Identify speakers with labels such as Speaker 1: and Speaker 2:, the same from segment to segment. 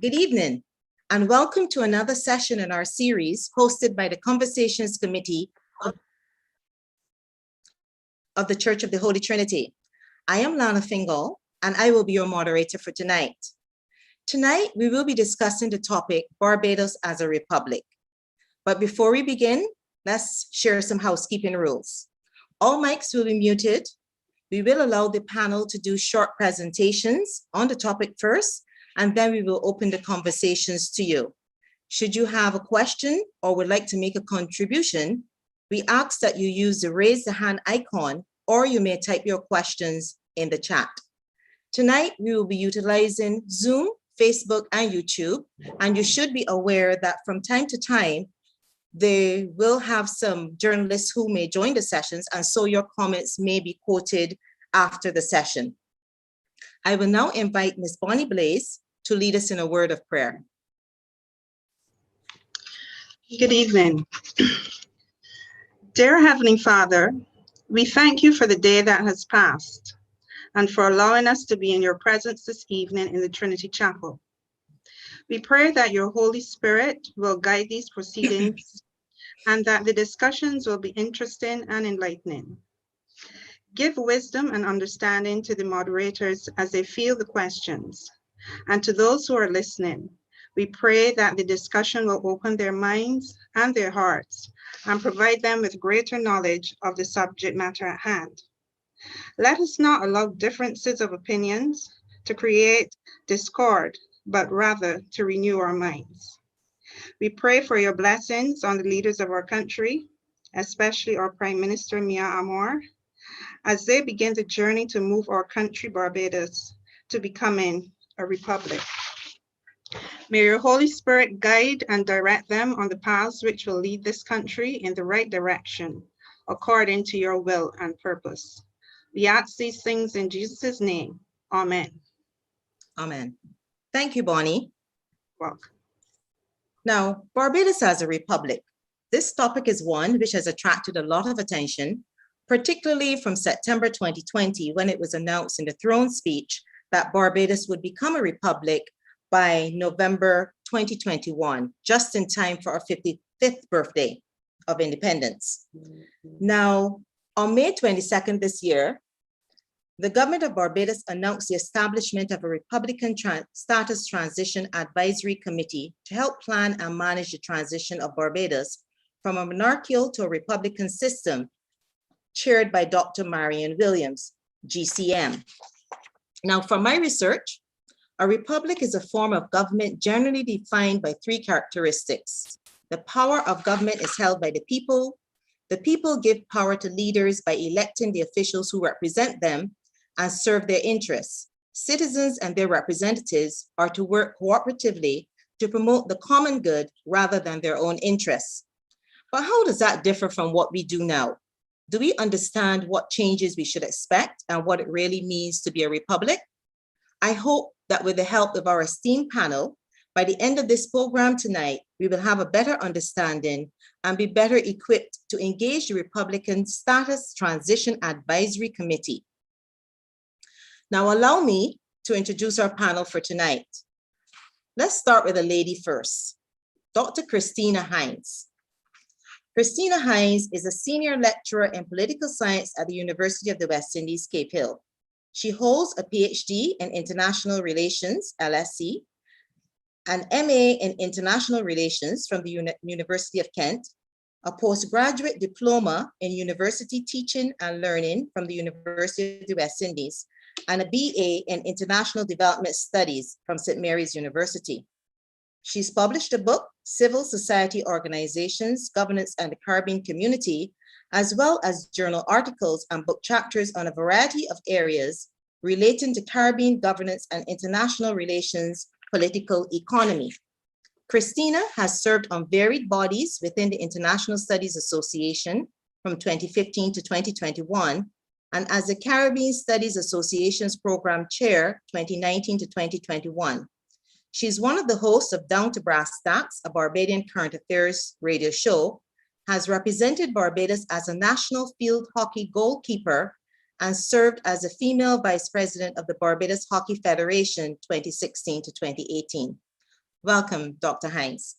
Speaker 1: Good evening, and welcome to another session in our series hosted by the Conversations Committee of the Church of the Holy Trinity. I am Lana Fingal, and I will be your moderator for tonight. Tonight, we will be discussing the topic Barbados as a Republic. But before we begin, let's share some housekeeping rules. All mics will be muted. We will allow the panel to do short presentations on the topic first, and then we will open the conversations to you. Should you have a question or would like to make a contribution, we ask that you use the raise the hand icon, or you may type your questions in the chat. Tonight, we will be utilizing Zoom, Facebook, and YouTube, and you should be aware that from time to time, they will have some journalists who may join the sessions, and so your comments may be quoted after the session. I will now invite Ms. Bonnie Blaze to lead us in a word of prayer.
Speaker 2: Good evening. Dear Heavenly Father, we thank you for the day that has passed and for allowing us to be in your presence this evening in the Trinity Chapel. We pray that your Holy Spirit will guide these proceedings and that the discussions will be interesting and enlightening. Give wisdom and understanding to the moderators as they field the questions. And to those who are listening, we pray that the discussion will open their minds and their hearts and provide them with greater knowledge of the subject matter at hand. Let us not allow differences of opinions to create discord, but rather to renew our minds. We pray for your blessings on the leaders of our country, especially our Prime Minister, Mia Amor, as they begin the journey to move our country, Barbados, to becoming a republic. May your Holy Spirit guide and direct them on the paths which will lead this country in the right direction, according to your will and purpose. We ask these things in Jesus' name. Amen.
Speaker 1: Amen. Thank you, Bonnie.
Speaker 2: Welcome.
Speaker 1: Now, Barbados as a republic. This topic is one which has attracted a lot of attention, particularly from September 2020, when it was announced in the throne speech that Barbados would become a republic by November 2021, just in time for our 55th birthday of independence. Now, on May 22nd this year, the government of Barbados announced the establishment of a Republican Status Transition Advisory Committee to help plan and manage the transition of Barbados from a monarchical to a Republican system, chaired by Dr. Marion Williams, GCM. Now, from my research, a republic is a form of government generally defined by three characteristics. The power of government is held by the people give power to leaders by electing the officials who represent them and serve their interests. Citizens and their representatives are to work cooperatively to promote the common good rather than their own interests. But how does that differ from what we do now? Do we understand what changes we should expect and what it really means to be a republic? I hope that with the help of our esteemed panel, by the end of this program tonight, we will have a better understanding and be better equipped to engage the Republican Status Transition Advisory Committee. Now, allow me to introduce our panel for tonight. Let's start with a lady first, Dr. Christina Hines. Christina Hines is a senior lecturer in political science at the University of the West Indies, Cape Hill. She holds a PhD in International Relations, LSE, an MA in International Relations from the University of Kent, a postgraduate diploma in University Teaching and Learning from the University of the West Indies, and a BA in International Development Studies from St. Mary's University. She's published a book, Civil Society Organizations, Governance and the Caribbean Community, as well as journal articles and book chapters on a variety of areas relating to Caribbean governance and international relations, political economy. Christina has served on varied bodies within the International Studies Association from 2015 to 2021, and as the Caribbean Studies Association's Program Chair, 2019 to 2021. She's one of the hosts of Down to Brass Tacks, a Barbadian current affairs radio show, has represented Barbados as a national field hockey goalkeeper, and served as a female vice president of the Barbados Hockey Federation 2016 to 2018. Welcome, Dr. Hines.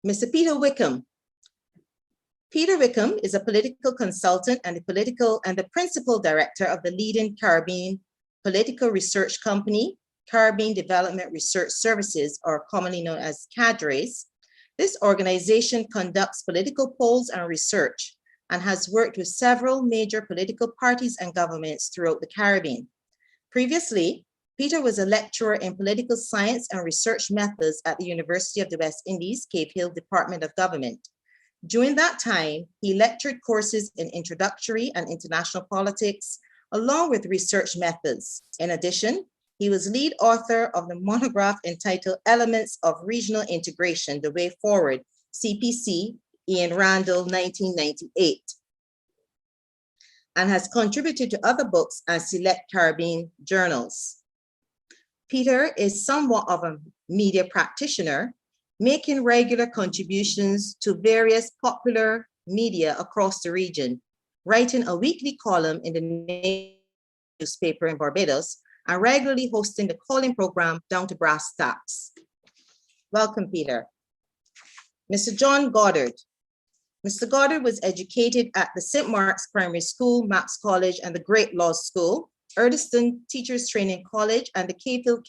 Speaker 1: Mr. Peter Wickham. Peter Wickham is a political consultant and the principal director of the leading Caribbean political research company, Caribbean Development Research Services, or commonly known as CADRES. This organization conducts political polls and research and has worked with several major political parties and governments throughout the Caribbean. Previously, Peter was a lecturer in political science and research methods at the University of the West Indies, Cave Hill Department of Government. During that time, he lectured courses in introductory and international politics, along with research methods. In addition, he was lead author of the monograph entitled Elements of Regional Integration, The Way Forward, CPC, Ian Randall, 1998, and has contributed to other books and select Caribbean journals. Peter is somewhat of a media practitioner, making regular contributions to various popular media across the region, writing a weekly column in the newspaper in Barbados, and regularly hosting the calling program Down to Brass Tacks. Welcome, Peter. Mr. John Goddard. Mr. Goddard was educated at the St. Mark's Primary School, Maps College, and the Great Law School, Erdiston Teachers Training College, and the Cave Hill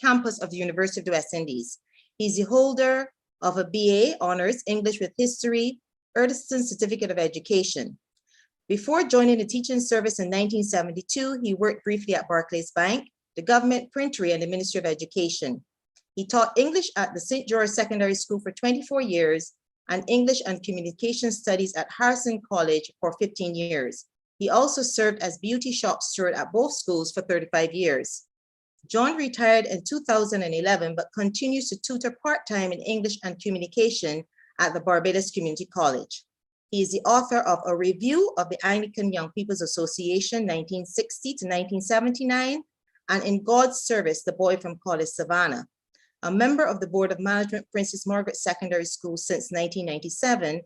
Speaker 1: campus of the University of the West Indies. He's the holder of a BA Honors English with History, Erdiston Certificate of Education. Before joining the teaching service in 1972, he worked briefly at Barclays Bank, the government printery, and the Ministry of Education. He taught English at the St. George Secondary School for 24 years and English and Communication Studies at Harrison College for 15 years. He also served as beauty shop steward at both schools for 35 years. John retired in 2011, but continues to tutor part-time in English and Communication at the Barbados Community College. He is the author of A Review of the Anglican Young People's Association, 1960 to 1979, and In God's Service, The Boy from Collis Savannah. A member of the Board of Management, Princess Margaret Secondary School since 1997,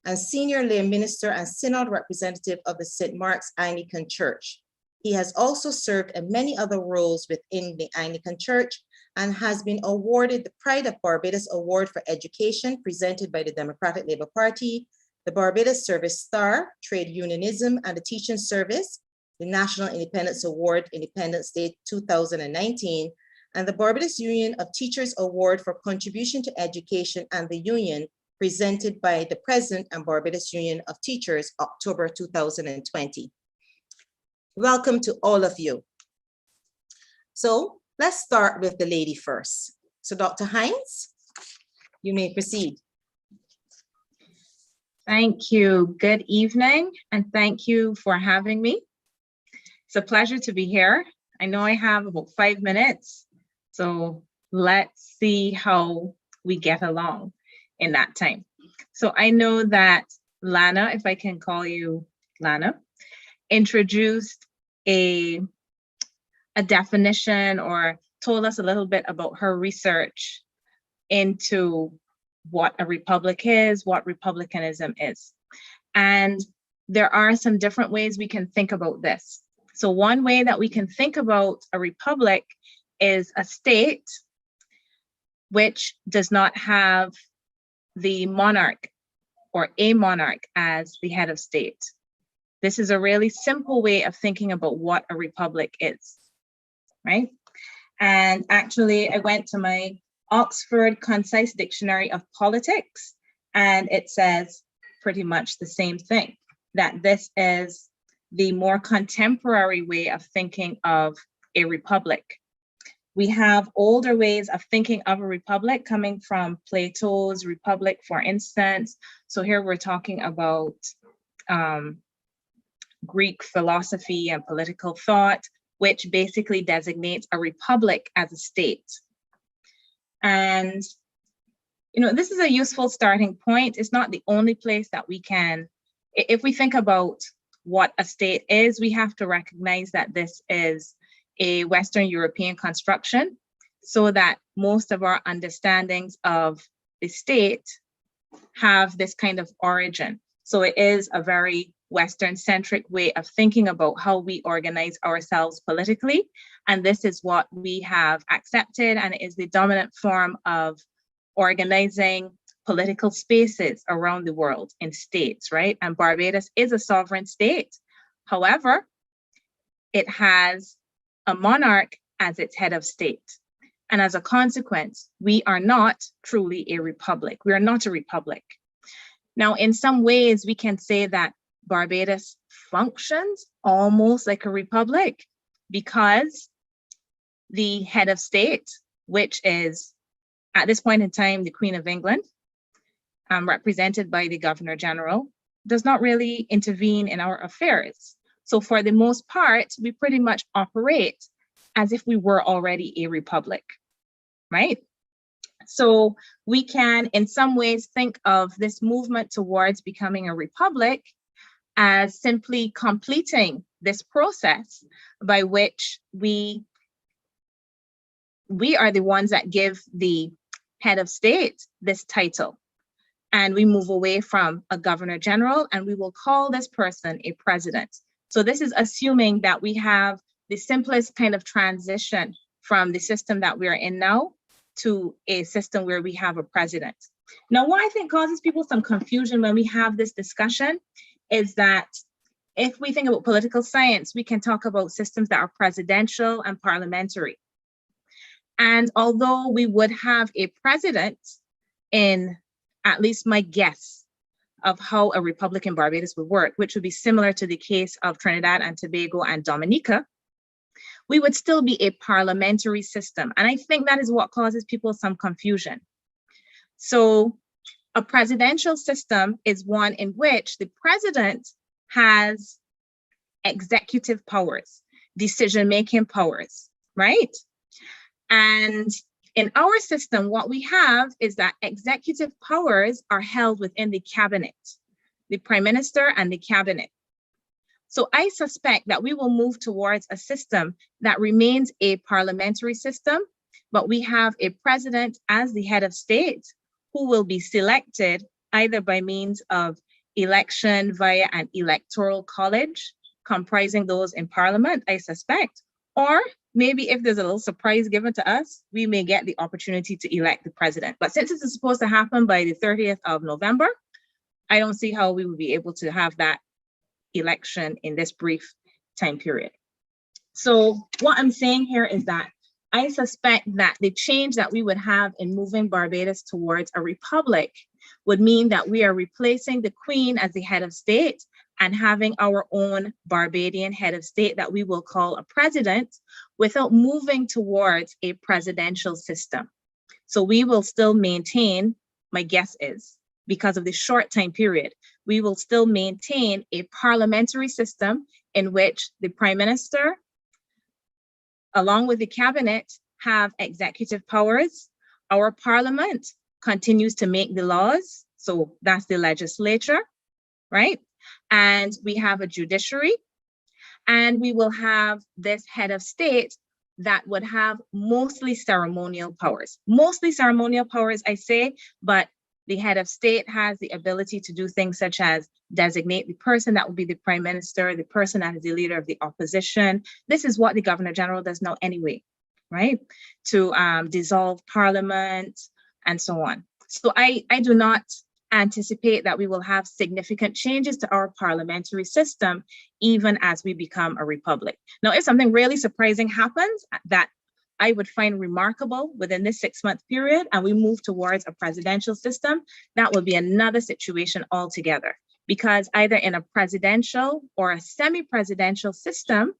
Speaker 1: and senior lay minister and synod representative of the St. Mark's Anglican Church. He has also served in many other roles within the Anglican Church and has been awarded the Pride of Barbados Award for Education presented by the Democratic Labour Party, the Barbados Service Star, Trade Unionism and the Teaching Service, the National Independence Award, Independence Day 2019, and the Barbados Union of Teachers Award for Contribution to Education and the Union, presented by the President and Barbados Union of Teachers, October 2020. Welcome to all of you. So let's start with the lady first. So Dr. Hines, you may proceed.
Speaker 3: Thank you. Good evening, and thank you for having me. It's a pleasure to be here. I know I have about 5 minutes, so let's see how we get along in that time. So I know that Lana, if I can call you Lana, introduced a definition or told us a little bit about her research into what a republic is, what republicanism is. And there are some different ways we can think about this. So one way that we can think about a republic is a state which does not have the monarch or a monarch as the head of state. This is a really simple way of thinking about what a republic is, right? And actually, I went to my Oxford Concise Dictionary of Politics, and it says pretty much the same thing, that this is the more contemporary way of thinking of a republic. We have older ways of thinking of a republic coming from Plato's Republic, for instance. So here we're talking about Greek philosophy and political thought, which basically designates a republic as a state. And, you know, this is a useful starting point. It's not the only place that we can, if we think about what a state is, we have to recognize that this is a Western European construction, so that most of our understandings of the state have this kind of origin. So it is a very Western-centric way of thinking about how we organize ourselves politically. And this is what we have accepted, and it is the dominant form of organizing political spaces around the world in states, right? And Barbados is a sovereign state. However, it has a monarch as its head of state. And as a consequence, we are not truly a republic. We are not a republic. Now, in some ways, we can say that Barbados functions almost like a republic because the head of state, which is at this point in time, the Queen of England, represented by the Governor General, does not really intervene in our affairs. So for the most part, we pretty much operate as if we were already a republic, right? So we can, in some ways, think of this movement towards becoming a republic as simply completing this process by which we are the ones that give the head of state this title. And we move away from a governor general, and we will call this person a president. So this is assuming that we have the simplest kind of transition from the system that we're in now to a system where we have a president. Now, what I think causes people some confusion when we have this discussion is that if we think about political science, we can talk about systems that are presidential and parliamentary. And although we would have a president in at least my guess of how a republic in Barbados would work, which would be similar to the case of Trinidad and Tobago and Dominica, we would still be a parliamentary system. And I think that is what causes people some confusion. So a presidential system is one in which the president has executive powers, decision-making powers, right? And in our system, what we have is that executive powers are held within the cabinet, the prime minister and the cabinet. So I suspect that we will move towards a system that remains a parliamentary system, but we have a president as the head of state who will be selected either by means of election via an electoral college, comprising those in parliament, I suspect, or maybe if there's a little surprise given to us, we may get the opportunity to elect the president. But since this is supposed to happen by the 30th of November, I don't see how we would be able to have that election in this brief time period. So what I'm saying here is that I suspect that the change that we would have in moving Barbados towards a republic would mean that we are replacing the Queen as the head of state and having our own Barbadian head of state that we will call a president without moving towards a presidential system. So we will still maintain, my guess is, because of the short time period, we will still maintain a parliamentary system in which the prime minister, along with the cabinet, have executive powers. Our parliament continues to make the laws. So that's the legislature, right? And we have a judiciary, and we will have this head of state that would have mostly ceremonial powers. Mostly ceremonial powers, I say, but the head of state has the ability to do things such as designate the person that will be the prime minister, the person that is the leader of the opposition. This is what the governor general does now anyway, right? To dissolve parliament and so on. So I do not anticipate that we will have significant changes to our parliamentary system, even as we become a republic. Now, if something really surprising happens that I would find remarkable within this 6-month period, and we move towards a presidential system, that would be another situation altogether. Because either in a presidential or a semi-presidential system,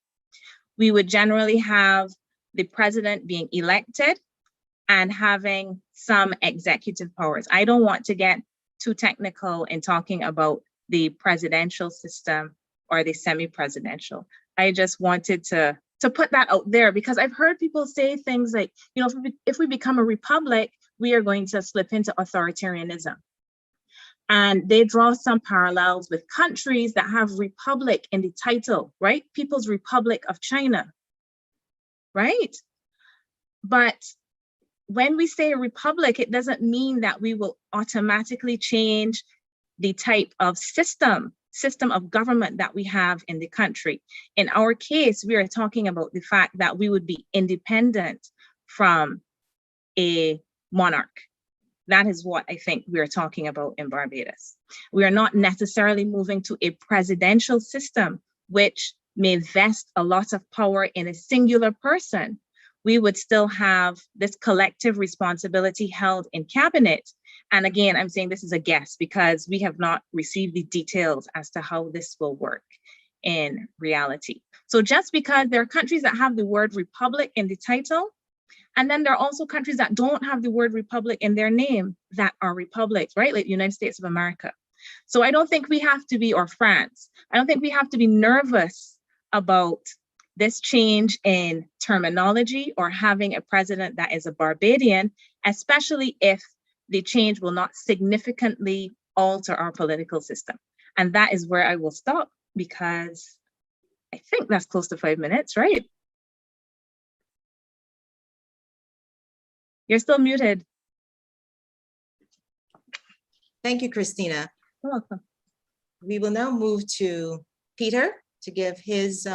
Speaker 3: we would generally have the president being elected and having some executive powers. I don't want to get too technical in talking about the presidential system or the semi-presidential. I just wanted to put that out there because I've heard people say things like, you know, if we become a republic, we are going to slip into authoritarianism. And they draw some parallels with countries that have republic in the title, right? People's Republic of China, right? But when we say a republic, it doesn't mean that we will automatically change the type of system system of government that we have in the country. In our case, we are talking about the fact that we would be independent from a monarch. That is what I think we are talking about in Barbados. We are not necessarily moving to a presidential system, which may vest a lot of power in a singular person. We would still have this collective responsibility held in cabinet. And again, I'm saying this is a guess because we have not received the details as to how this will work in reality. So just because there are countries that have the word republic in the title, and then there are also countries that don't have the word republic in their name that are republics, right? Like the United States of America. So I don't think we have to be, or France, I don't think we have to be nervous about this change in terminology or having a president that is a Barbadian, especially if the change will not significantly alter our political system. And that is where I will stop because I think that's close to 5 minutes, right? You're still muted.
Speaker 1: Thank you, Christina.
Speaker 3: You're welcome.
Speaker 1: We will now move to Peter to give his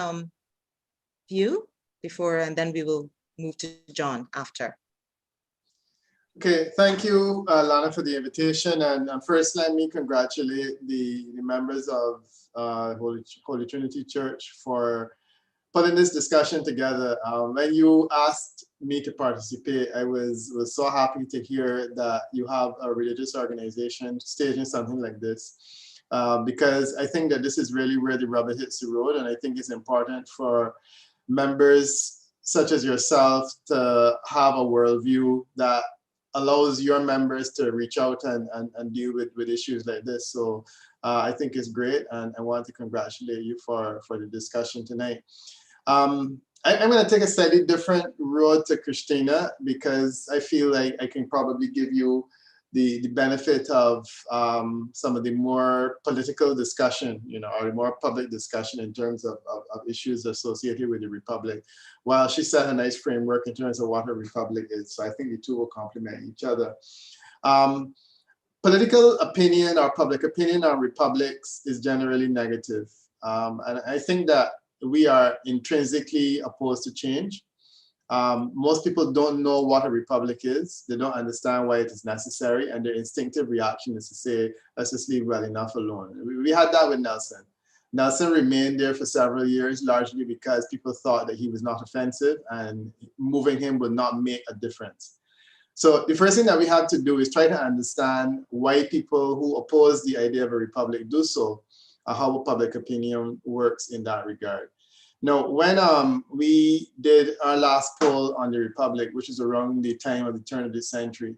Speaker 1: view before, and then we will move to John after.
Speaker 4: Okay, thank you, Lana, for the invitation. And first, let me congratulate the members of Holy Trinity Church for putting this discussion together. When you asked me to participate, I was so happy to hear that you have a religious organization staging something like this, because I think that this is really where the rubber hits the road. And I think it's important for members such as yourself to have a worldview that allows your members to reach out and deal with issues like this. So I think it's great, and I want to congratulate you for the discussion tonight. I'm going to take a slightly different road to Christina because I feel like I can probably give you the benefit of some of the more political discussion, or more public discussion in terms of issues associated with the Republic, while she set a nice framework in terms of what a Republic is. So I think the two will complement each other. Political opinion or public opinion on republics is generally negative. And I think that we are intrinsically opposed to change. Most people don't know what a republic is. They don't understand why it is necessary, and their instinctive reaction is to say, let's just leave well enough alone. We had that with Nelson. Nelson remained there for several years, largely because people thought that he was not offensive and moving him would not make a difference. So the first thing that we have to do is try to understand why people who oppose the idea of a republic do so, or how public opinion works in that regard. Now, when we did our last poll on the Republic, which is around the time of the turn of the century,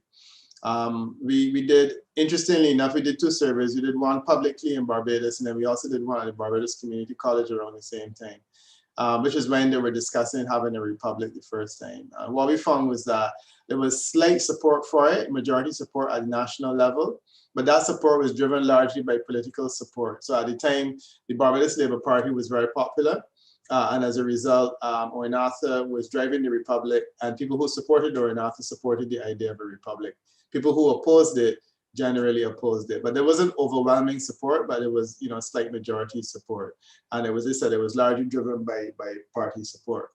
Speaker 4: we did, interestingly enough, we did two surveys. We did one publicly in Barbados, and then we also did one at the Barbados Community College around the same time, which is when they were discussing having a republic the first time. What we found was that there was slight support for it, majority support at the national level, but that support was driven largely by political support. So at the time, the Barbados Labour Party was very popular. And as a result, Owen Arthur was driving the republic, and people who supported Owen Arthur supported the idea of a republic. People who opposed it generally opposed it, but there wasn't overwhelming support, but it was, slight majority support. And it was, as I said, it was largely driven by party support.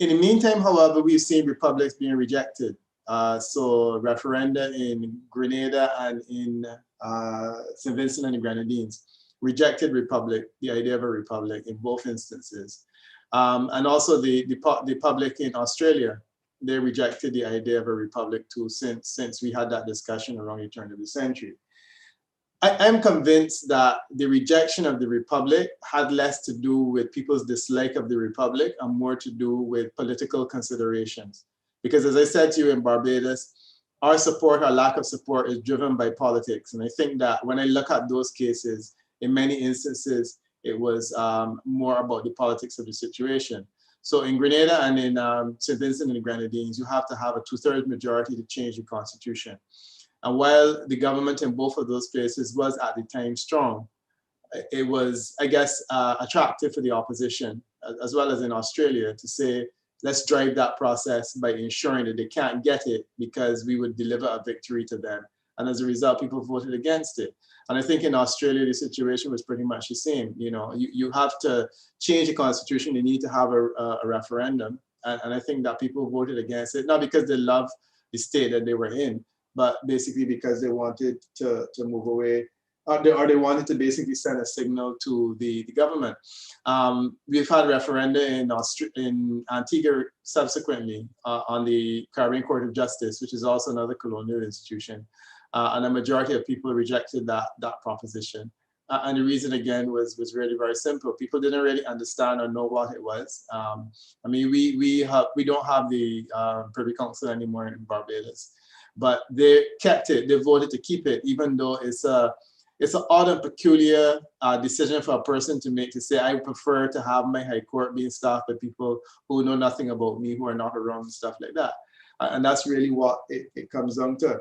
Speaker 4: In the meantime, however, we've seen republics being rejected. So referenda in Grenada and in St. Vincent and the Grenadines rejected republic, the idea of a republic in both instances. And also the public in Australia, they rejected the idea of a republic too, since we had that discussion around the turn of the century. I'm convinced that the rejection of the republic had less to do with people's dislike of the republic and more to do with political considerations. Because as I said to you in Barbados, our support or lack of support is driven by politics. And I think that when I look at those cases, in many instances, it was more about the politics of the situation. So in Grenada and in St. Vincent and the Grenadines, you have to have a 2/3 majority to change the constitution. And while the government in both of those places was at the time strong, it was, I guess, attractive for the opposition, as well as in Australia, to say, let's drive that process by ensuring that they can't get it because we would deliver a victory to them And as a result, people voted against it. And I think in Australia, the situation was pretty much the same. You know, you have to change the constitution, you need to have a referendum. And I think that people voted against it, not because they love the state that they were in, but basically because they wanted to move away, or they wanted to basically send a signal to the government. We've had referenda in Antigua subsequently on the Caribbean Court of Justice, which is also another colonial institution. And a majority of people rejected that proposition. And the reason, again, was really very simple. People didn't really understand or know what it was. I mean, we don't have the Privy Council anymore in Barbados, but they kept it. They voted to keep it, even though it's an odd and peculiar decision for a person to make, to say, I prefer to have my high court being staffed by people who know nothing about me, who are not around and stuff like that. And that's really what it comes down to.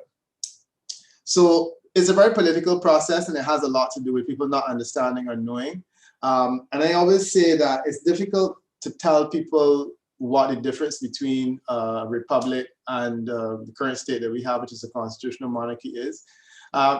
Speaker 4: So it's a very political process, and it has a lot to do with people not understanding or knowing. And I always say that it's difficult to tell people what the difference between a republic and the current state that we have, which is a constitutional monarchy, is.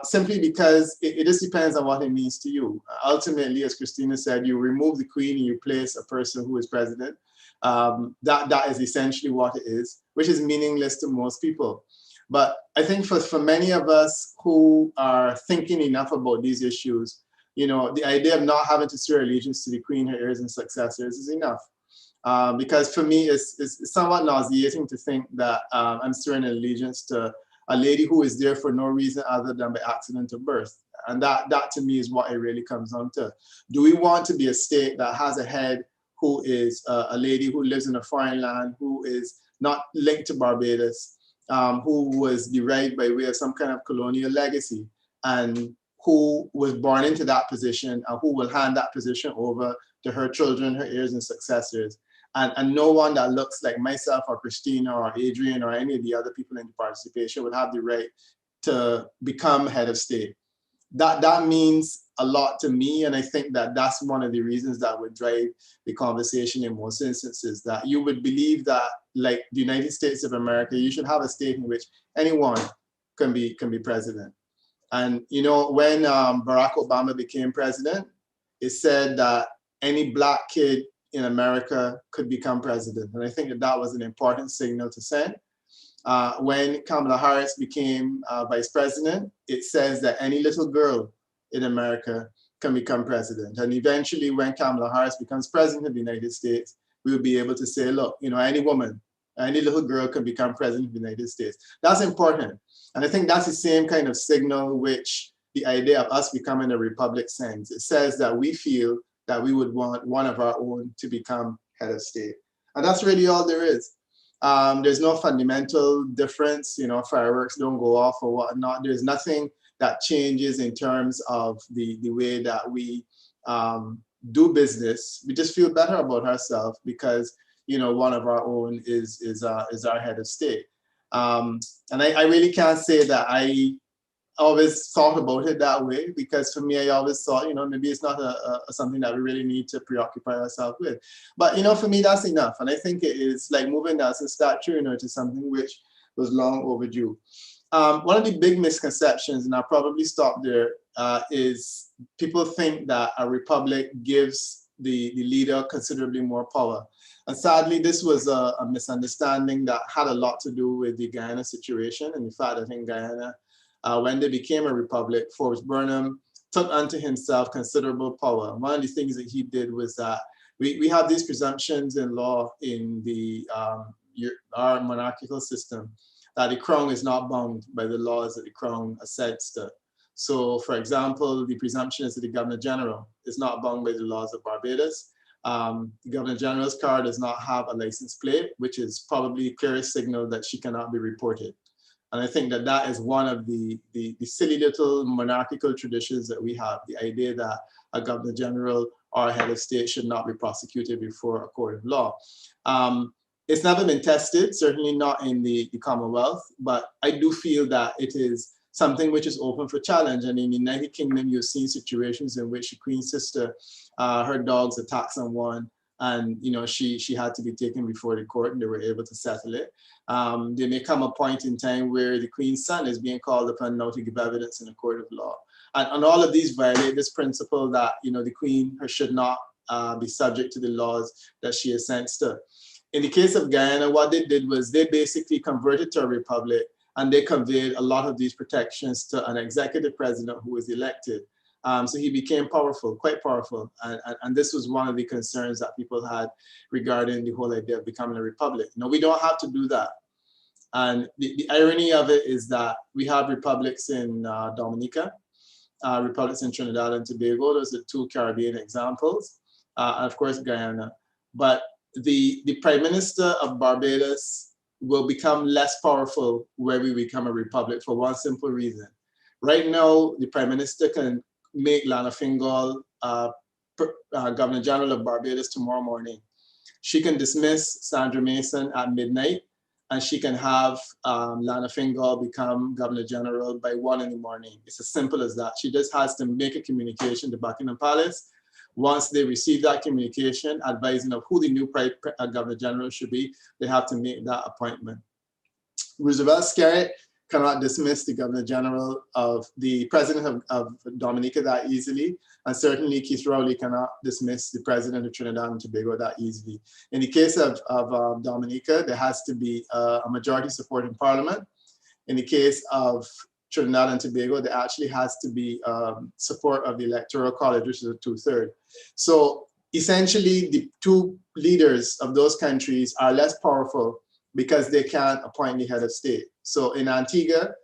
Speaker 4: Simply because it just depends on what it means to you. Ultimately, as Christina said, you remove the queen and you place a person who is president. That is essentially what it is, which is meaningless to most people. But I think for many of us who are thinking enough about these issues, you know, the idea of not having to swear allegiance to the queen, her heirs and successors is enough. Because for me, it's somewhat nauseating to think that I'm swearing allegiance to a lady who is there for no reason other than by accident of birth. And that to me is what it really comes down to. Do we want to be a state that has a head who is a lady who lives in a foreign land, who is not linked to Barbados, who was derived by way of some kind of colonial legacy, and who was born into that position, and who will hand that position over to her children, her heirs and successors. And no one that looks like myself or Christina or Adrian or any of the other people in the participation would have the right to become head of state. That means a lot to me, and I think that that's one of the reasons that would drive the conversation in most instances, that you would believe that, like the United States of America, you should have a state in which anyone can be president. And you know, when Barack Obama became president, it said that any Black kid in America could become president. And I think that was an important signal to send. When Kamala Harris became vice president, it says that any little girl in America can become president. And eventually, when Kamala Harris becomes president of the United States, we will be able to say, look, you know, any woman, any little girl can become president of the United States. That's important. And I think that's the same kind of signal which the idea of us becoming a republic sends. It says that we feel that we would want one of our own to become head of state. And that's really all there is. There's no fundamental difference, you know, fireworks don't go off or whatnot. There's nothing that changes in terms of the way that we do business. We just feel better about ourselves because, you know, one of our own is our head of state. And I really can't say that I always thought about it that way, because for me, I always thought, you know, maybe it's not something that we really need to preoccupy ourselves with. But, you know, for me, that's enough. And I think it is like moving as a statue, you know, to something which was long overdue. One of the big misconceptions, and I'll probably stop there, is people think that a republic gives the leader considerably more power. And sadly, this was a misunderstanding that had a lot to do with the Guyana situation. And in fact, I think Guyana, when they became a republic, Forbes Burnham took unto himself considerable power. One of the things that he did was that we have these presumptions in law in our monarchical system that the crown is not bound by the laws that the crown assents to. So, for example, the presumption is that the Governor General is not bound by the laws of Barbados. The Governor General's car does not have a license plate, which is probably a clear signal that she cannot be reported. And I think that that is one of the silly little monarchical traditions that we have, the idea that a Governor General or a head of state should not be prosecuted before a court of law. It's never been tested, certainly not in the Commonwealth, but I do feel that it is something which is open for challenge. And in the United Kingdom, you've seen situations in which the Queen's sister, her dogs attack someone, and she had to be taken before the court, and they were able to settle it. There may come a point in time where the Queen's son is being called upon now to give evidence in a court of law, and all of these violate this principle that the Queen should not be subject to the laws that she assents to. In the case of Guyana, what they did was they basically converted to a republic, and they conveyed a lot of these protections to an executive president who was elected. So he became powerful, quite powerful. And this was one of the concerns that people had regarding the whole idea of becoming a republic. No, we don't have to do that. And the irony of it is that we have republics in Dominica, republics in Trinidad and Tobago. Those are two Caribbean examples. And of course, Guyana. But the Prime Minister of Barbados will become less powerful where we become a republic for one simple reason. Right now, the Prime Minister can make Lana Fingal Governor General of Barbados tomorrow morning. She can dismiss Sandra Mason at midnight, and she can have Lana Fingal become Governor General by 1 in the morning. It's as simple as that. She just has to make a communication to Buckingham Palace. Once they receive that communication advising of who the new Governor General should be, they have to make that appointment. Roosevelt Skerritt cannot dismiss the Governor General of the President of Dominica that easily, and certainly Keith Rowley cannot dismiss the President of Trinidad and Tobago that easily. In the case of Dominica, there has to be a majority support in Parliament. In the case of Trinidad and Tobago, there actually has to be support of the Electoral College, which is a 2/3. So essentially, the two leaders of those countries are less powerful because they can't appoint the head of state. So in Antigua,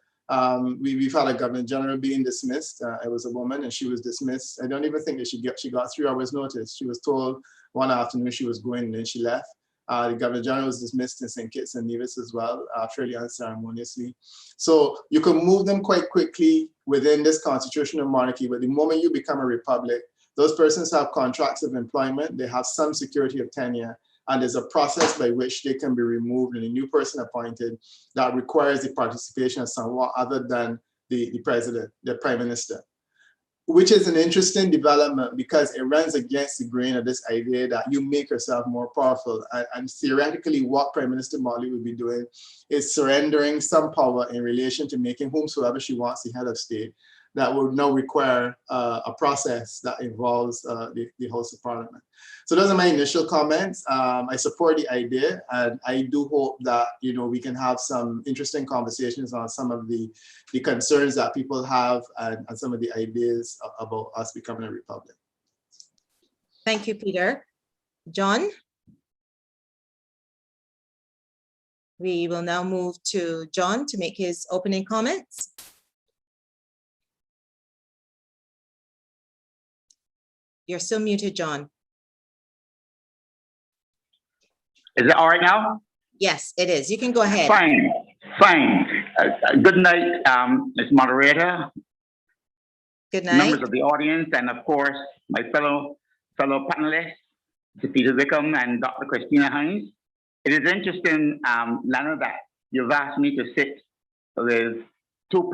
Speaker 4: we've had a Governor General being dismissed. It was a woman, and she was dismissed. I don't even think that she got 3 hours notice. She was told one afternoon she was going, and then she left. The Governor General was dismissed in St. Kitts and Nevis as well, fairly unceremoniously. So you can move them quite quickly within this constitutional monarchy, but the moment you become a republic, those persons have contracts of employment, they have some security of tenure, and there's a process by which they can be removed and a new person appointed that requires the participation of someone other than the president, the prime minister, which is an interesting development because it runs against the grain of this idea that you make yourself more powerful. And theoretically, what Prime Minister Motley would be doing is surrendering some power in relation to making whomsoever she wants the head of state. That would now require a process that involves the House of Parliament. So those are my initial comments. I support the idea, and I do hope that we can have some interesting conversations on some of the concerns that people have and some of the ideas about us becoming a republic.
Speaker 1: Thank you, Peter. John? We will now move to John to make his opening comments. You're still muted, John.
Speaker 5: Is it all right now?
Speaker 1: Yes, it is. You can go ahead.
Speaker 5: Fine, fine. Good night, Ms. Moderator.
Speaker 1: Good night.
Speaker 5: Members of the audience, and of course, my fellow panelists, Mr. Peter Wickham and Dr. Christina Hines. It is interesting, Lana, that you've asked me to sit with two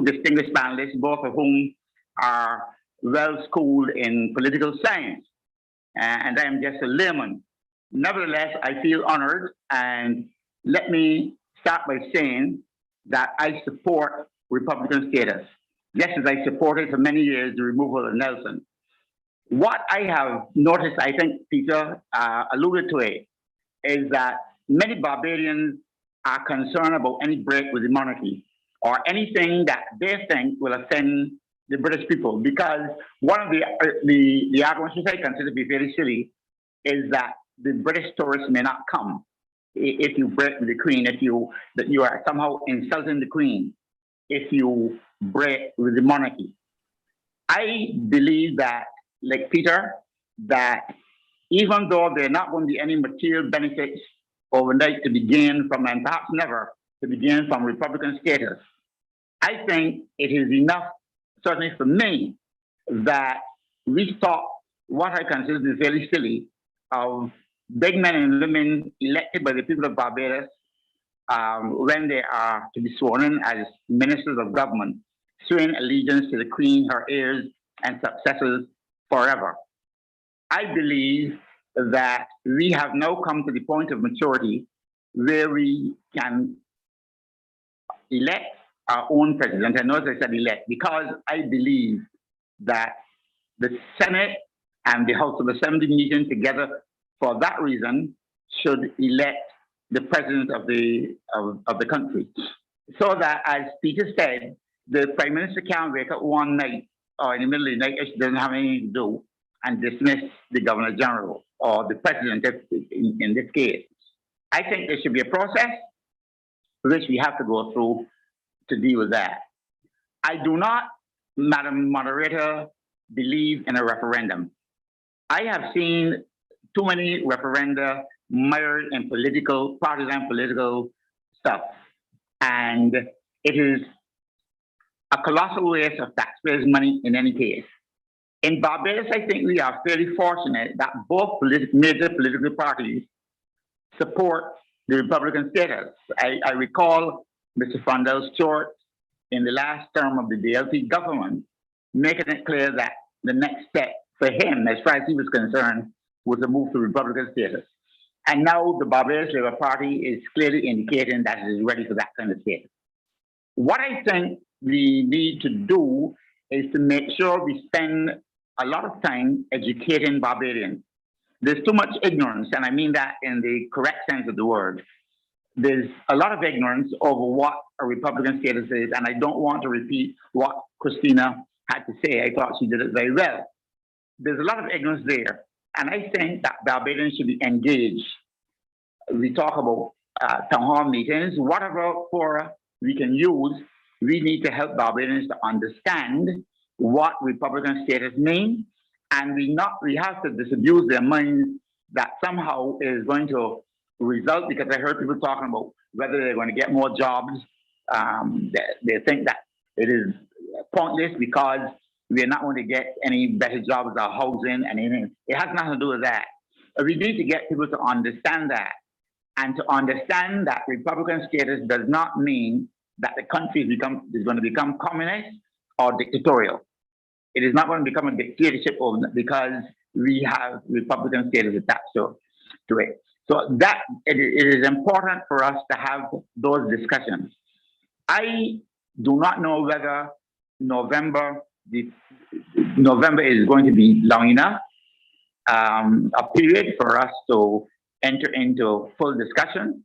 Speaker 5: distinguished panelists, both of whom are well-schooled in political science, and I am just a layman. Nevertheless, I feel honored, and let me start by saying that I support Republican status, just as I supported for many years the removal of Nelson. What I have noticed, I think Peter alluded to it, is that many Barbadians are concerned about any break with the monarchy or anything that they think will offend the British people, because one of the arguments which I consider to be very silly is that the British tourists may not come if you break with the Queen, that you are somehow insulting the Queen if you break with the monarchy. I believe that, like Peter, that even though there are not going to be any material benefits overnight to be gained from, and perhaps never to be gained from Republican status, I think it is enough, certainly for me, that we stop what I consider to be very silly of big men and women elected by the people of Barbados when they are to be sworn in as ministers of government, swearing allegiance to the Queen, her heirs, and successors forever. I believe that we have now come to the point of maturity where we can elect our own president. I notice I said elect because I believe that the Senate and the House of Assembly meeting together for that reason should elect the president of the country. So that, as Peter said, the Prime Minister can't wake up one night or in the middle of the night if she doesn't have anything to do and dismiss the Governor General or the President in this case. I think there should be a process which we have to go through to deal with that. I do not, Madam Moderator, believe in a referendum. I have seen too many referenda mired in partisan political stuff. And it is a colossal waste of taxpayers' money in any case. In Barbados, I think we are fairly fortunate that both major political parties support the Republican status. I recall Mr. Fondell Stewart in the last term of the DLP government making it clear that the next step for him, as far as he was concerned, was a move to Republican status. And now the Barbados Labour Party is clearly indicating that it is ready for that kind of status. What I think we need to do is to make sure we spend a lot of time educating Barbadians. There's too much ignorance, and I mean that in the correct sense of the word. There's a lot of ignorance over what a Republican status is, and I don't want to repeat what Christina had to say. I thought she did it very well. There's a lot of ignorance there, and I think that Barbadians should be engaged. We talk about town hall meetings, whatever fora we can use, we need to help Barbadians to understand what Republican status means, and we have to disabuse their minds that somehow it is going to result, because I heard people talking about whether they're going to get more jobs. They think that it is pointless because we're not going to get any better jobs or housing and anything. It has nothing to do with that. We need to get people to understand that, and to understand that Republican status does not mean that the country is going to become communist or dictatorial. It is not going to become a dictatorship because we have Republican status attached to it. So that it is important for us to have those discussions. I do not know whether November is going to be long enough, a period for us to enter into full discussion.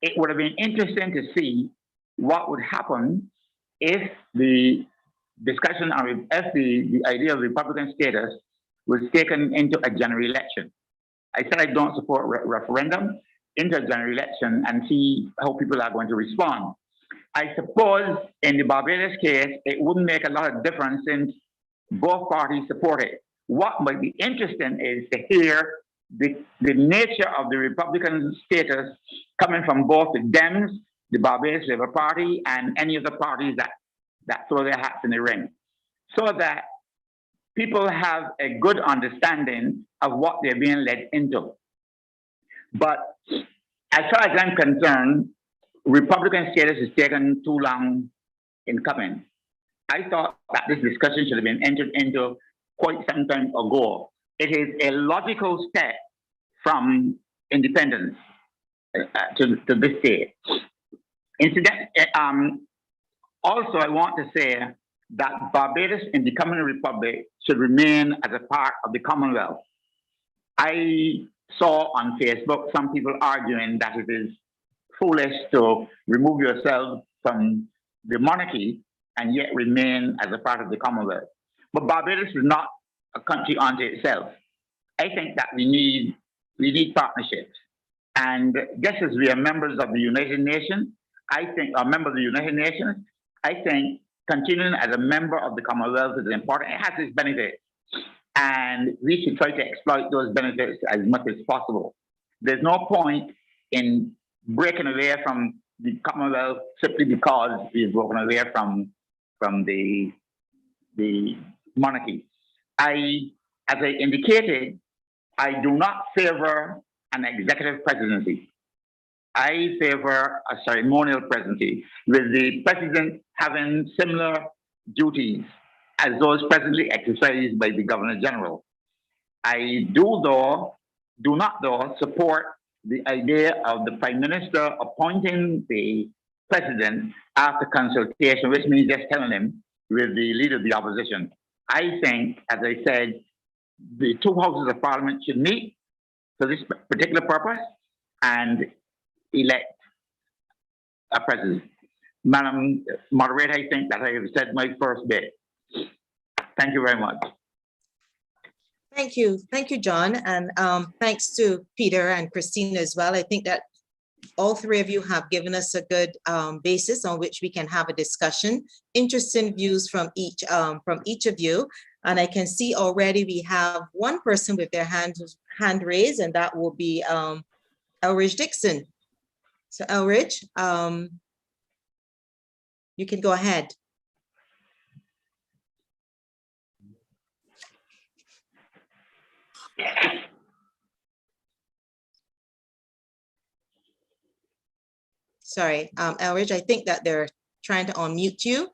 Speaker 5: It would have been interesting to see what would happen if the discussion on if the idea of Republican status was taken into a general election. I said I don't support referendum, into a general election and see how people are going to respond. I suppose in the Barbados case, it wouldn't make a lot of difference since both parties support it. What might be interesting is to hear the nature of the Republican status coming from both the Dems, the Barbados Labour Party, and any of the parties that throw their hats in the ring, so that people have a good understanding of what they're being led into. But as far as I'm concerned, Republican status is taken too long in coming. I thought that this discussion should have been entered into quite some time ago. It is a logical step from independence to this day. Also, I want to say that Barbados, in becoming a republic, should remain as a part of the Commonwealth. I saw on Facebook some people arguing that it is foolish to remove yourself from the monarchy and yet remain as a part of the Commonwealth. But Barbados is not a country unto itself. I think that we need partnerships. And just as we are members of the United Nations, I think continuing as a member of the Commonwealth is important. It has its benefits. And we should try to exploit those benefits as much as possible. There's no point in breaking away from the Commonwealth simply because we've broken away from the monarchy. As I indicated, I do not favor an executive presidency. I favor a ceremonial presidency, with the president having similar duties as those presently exercised by the Governor General. I do not though support the idea of the Prime Minister appointing the President after consultation, which means just telling him with the Leader of the Opposition. I think, as I said, the two houses of Parliament should meet for this particular purpose and elect a President. Madam Moderator, I think that I have said my first bit. Thank you very much.
Speaker 1: Thank you, John, and thanks to Peter and Christina as well. I think that all three of you have given us a good basis on which we can have a discussion. Interesting views from each of you, and I can see already we have one person with their hand raised, and that will be Elridge Dixon. So Elridge, you can go ahead. Sorry, Elridge, I think that they're trying to unmute you.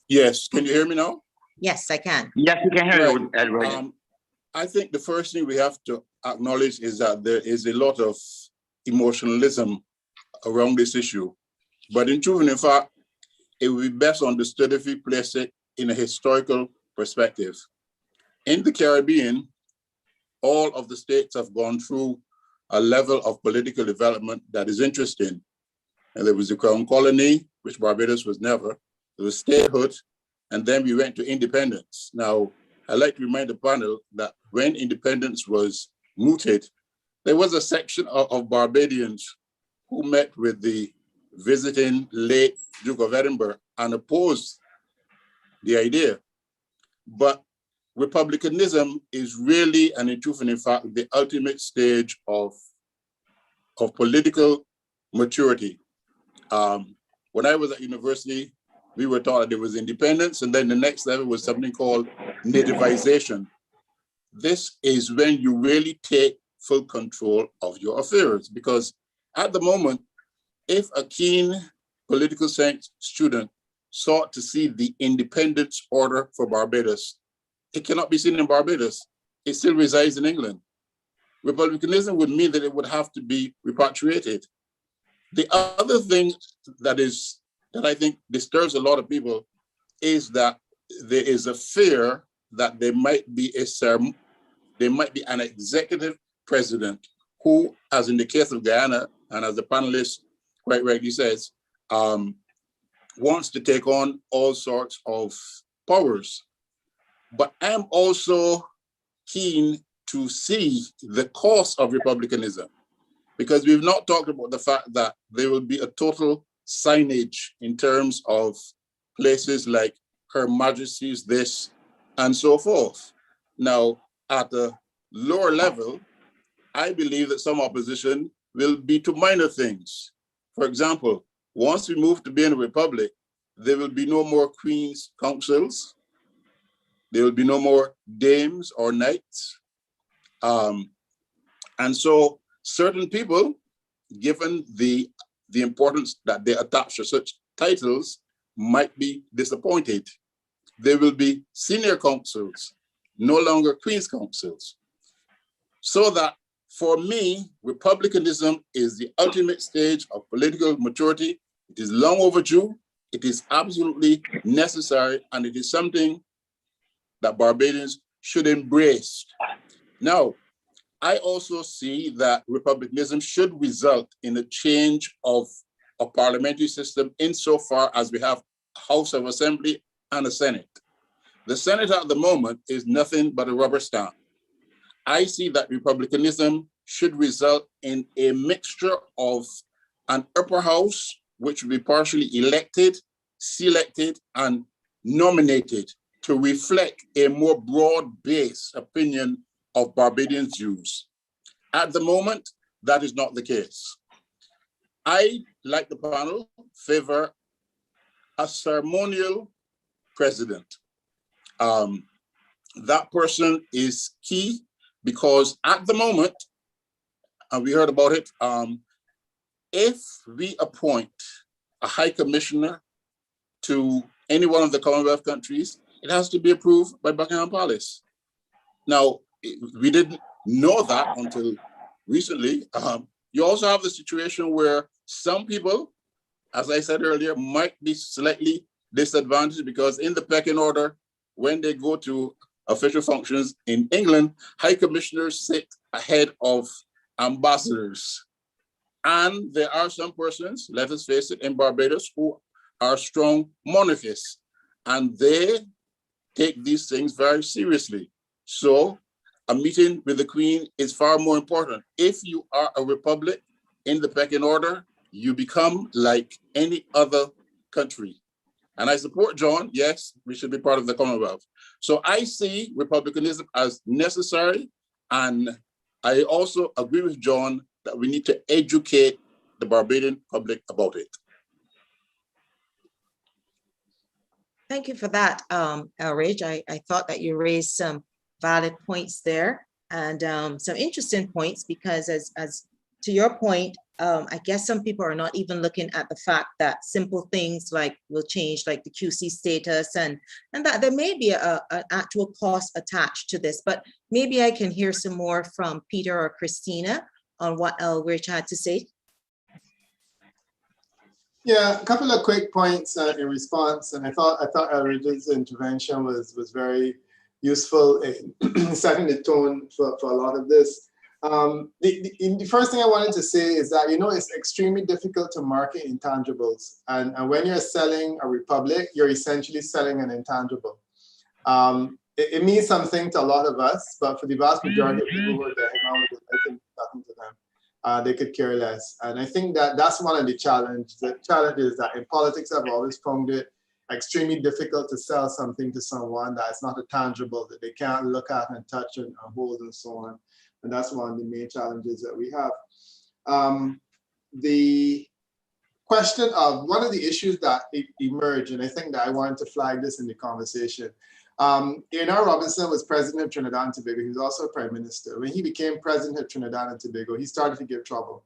Speaker 6: Yes, can you hear me now?
Speaker 1: Yes, I can.
Speaker 5: Yes, we can hear you, Edward.
Speaker 6: I think the first thing we have to acknowledge is that there is a lot of emotionalism around this issue. But in truth and in fact, it would be best understood if we place it in a historical perspective. In the Caribbean, all of the states have gone through a level of political development that is interesting. And there was the Crown Colony, which Barbados was never. There was statehood, and then we went to independence. Now, I'd like to remind the panel that when independence was mooted, there was a section of Barbadians who met with the visiting late Duke of Edinburgh and opposed the idea. But republicanism is really, and in truth and in fact, the ultimate stage of political maturity. When I was at university, we were taught that there was independence, and then the next level was something called nativization. This is when you really take full control of your affairs, because at the moment, if a keen political science student sought to see the independence order for Barbados, it cannot be seen in Barbados. It still resides in England. Republicanism would mean that it would have to be repatriated. The other thing that I think disturbs a lot of people is that there is a fear that there might be an executive president who, as in the case of Guyana, and as the panelist quite rightly says, wants to take on all sorts of powers. But I'm also keen to see the cost of republicanism, because we've not talked about the fact that there will be a total signage in terms of places like Her Majesty's this and so forth. Now, at a lower level, I believe that some opposition will be to minor things. For example, once we move to being a republic, there will be no more Queen's councils. There will be no more dames or knights. And so certain people, given the importance that they attach to such titles, might be disappointed. There will be senior councils, no longer Queen's councils. So that for me, republicanism is the ultimate stage of political maturity. It is long overdue. It is absolutely necessary, and it is something that Barbadians should embrace. Now, I also see that republicanism should result in a change of a parliamentary system insofar as we have a House of Assembly and a Senate. The Senate at the moment is nothing but a rubber stamp. I see that republicanism should result in a mixture of an upper house, which will be partially elected, selected, and nominated to reflect a more broad-based opinion of Barbadians' views. At the moment, that is not the case. I, like the panel, favor a ceremonial president. That person is key because at the moment, and we heard about it, if we appoint a high commissioner to any one of the Commonwealth countries, it has to be approved by Buckingham Palace. Now, we didn't know that until recently. You also have the situation where some people, as I said earlier, might be slightly disadvantaged because in the pecking order, when they go to official functions in England, high commissioners sit ahead of ambassadors. And there are some persons, let us face it, in Barbados who are strong monarchists, and they take these things very seriously. So a meeting with the Queen is far more important. If you are a republic in the pecking order, you become like any other country. And I support John, yes, we should be part of the Commonwealth. So I see republicanism as necessary, and I also agree with John that we need to educate the Barbadian public about it.
Speaker 1: Thank you for that, Elridge. I thought that you raised some valid points there, and some interesting points, because as to your point, I guess some people are not even looking at the fact that simple things like will change, like the QC status, and that there may be an actual cost attached to this. But maybe I can hear some more from Peter or Christina on what Elridge had to say.
Speaker 4: Yeah, a couple of quick points in response, and I thought Elridge's intervention was very useful in setting the tone for a lot of this. The first thing I wanted to say is that, you know, it's extremely difficult to market intangibles, and when you're selling a republic, you're essentially selling an intangible. It means something to a lot of us, but for the vast majority of people who are there now, it means nothing to them. They could care less. And I think that that's one of the challenges. The challenge is that in politics, I've always found it extremely difficult to sell something to someone that is not a tangible, that they can't look at and touch and hold and so on. And that's one of the main challenges that we have. The question of one of the issues that emerged, and I think that I wanted to flag this in the conversation. Aaron Robinson was president of Trinidad and Tobago. He was also a prime minister. When he became president of Trinidad and Tobago, he started to give trouble.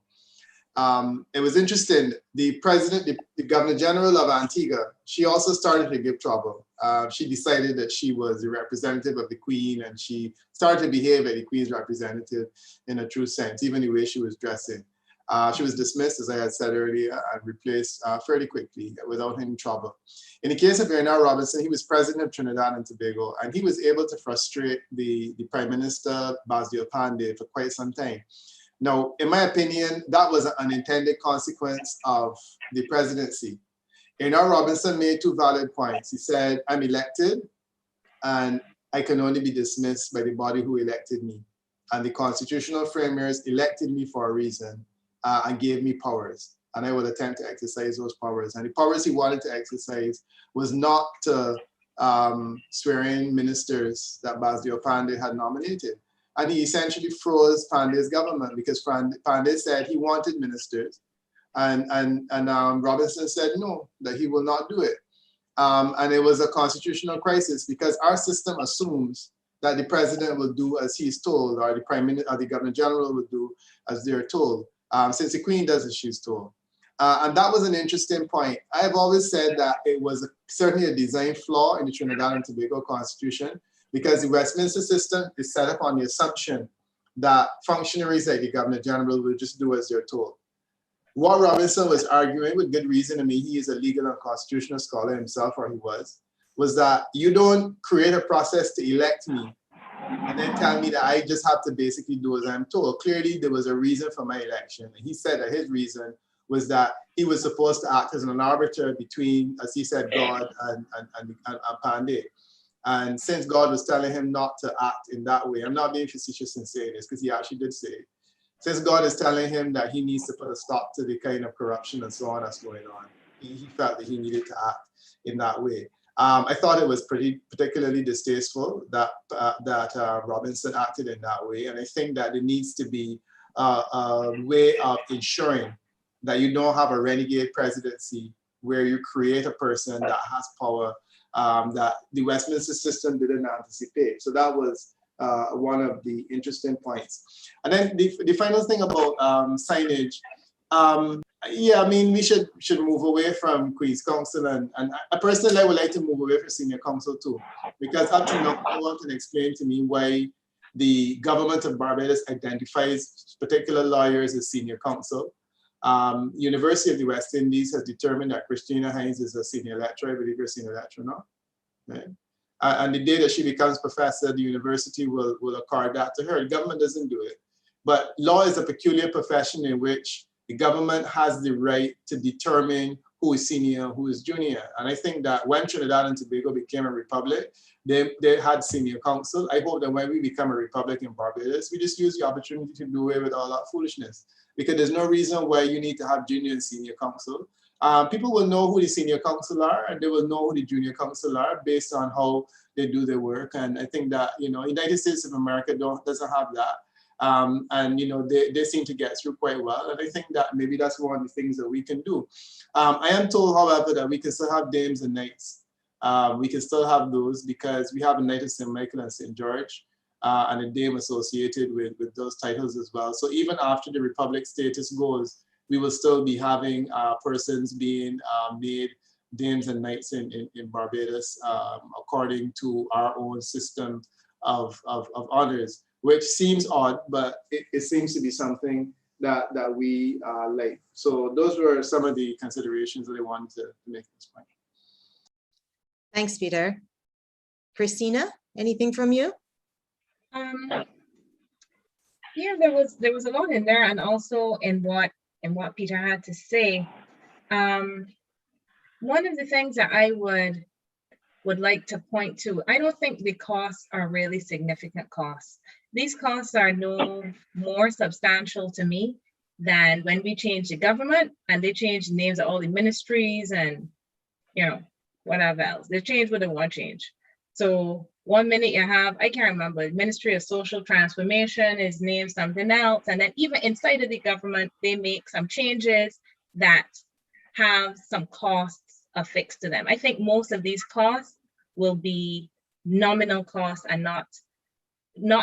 Speaker 4: It was interesting. The president, the governor general of Antigua, she also started to give trouble. She decided that she was the representative of the Queen, and she started to behave like the Queen's representative in a true sense, even the way she was dressing. She was dismissed, as I had said earlier, and replaced fairly quickly without any trouble. In the case of Aaron Robinson, he was president of Trinidad and Tobago, and he was able to frustrate the Prime Minister, Basdio Pandey, for quite some time. Now, in my opinion, that was an unintended consequence of the presidency. Aaron Robinson made two valid points. He said, I'm elected, and I can only be dismissed by the body who elected me. And the constitutional framers elected me for a reason. And gave me powers, and I would attempt to exercise those powers. And the powers he wanted to exercise was not to swear in ministers that Basdio Pandey had nominated. And he essentially froze Pandey's government because Pandey said he wanted ministers, and Robinson said no, that he will not do it. And it was a constitutional crisis because our system assumes that the president will do as he's told, or the prime minister, or the governor general will do as they're told. Since the Queen does as she's told. And that was an interesting point. I have always said that it was certainly a design flaw in the Trinidad and Tobago Constitution, because the Westminster system is set up on the assumption that functionaries like the Governor General will just do as they're told. What Robinson was arguing, with good reason, I mean, he is a legal and constitutional scholar himself, or he was that you don't create a process to elect me and then tell me that I just have to basically do as I'm told. Clearly, there was a reason for my election. And he said that his reason was that he was supposed to act as an arbiter between, as he said, God and Pandey. And since God was telling him not to act in that way, I'm not being facetious in saying this, because he actually did say it. Since God is telling him that he needs to put a stop to the kind of corruption and so on that's going on, he felt that he needed to act in that way. I thought it was particularly distasteful that Robinson acted in that way, and I think that there needs to be a way of ensuring that you don't have a renegade presidency where you create a person that has power that the Westminster system didn't anticipate. So that was one of the interesting points. And then the final thing about signage. Yeah, I mean, we should move away from Queen's Council, and I personally would like to move away from Senior Council too, because up to now, no one can explain to me why the government of Barbados identifies particular lawyers as Senior Counsel. University of the West Indies has determined that Christina Hines is a senior lecturer. I believe you're a senior lecturer now, right? And the day that she becomes professor, the university will accord that to her. The government doesn't do it. But law is a peculiar profession in which the government has the right to determine who is senior, who is junior. And I think that when Trinidad and Tobago became a republic, they had senior counsel. I hope that when we become a republic in Barbados, we just use the opportunity to do away with all that foolishness, because there's no reason why you need to have junior and senior counsel. People will know who the senior counsel are, and they will know who the junior counsel are based on how they do their work. And I think that, United States of America doesn't have that. And they seem to get through quite well. And I think that maybe that's one of the things that we can do. I am told, however, that we can still have dames and knights. We can still have those because we have a knight of St. Michael and St. George, and a dame associated with those titles as well. So even after the republic status goes, we will still be having persons being made dames and knights in Barbados, according to our own system of honors, which seems odd, but it seems to be something that we like. So those were some of the considerations that I wanted to make at this point.
Speaker 1: Thanks, Peter. Christina, anything from you?
Speaker 3: Yeah, there was a lot in there, and also in what Peter had to say. One of the things that I would like to point to, I don't think the costs are really significant costs. These costs are no more substantial to me than when we changed the government and they changed the names of all the ministries and whatever else. They changed what they want to change. So 1 minute you have, I can't remember, Ministry of Social Transformation is named something else. And then even inside of the government, they make some changes that have some costs affixed to them. I think most of these costs will be nominal costs and not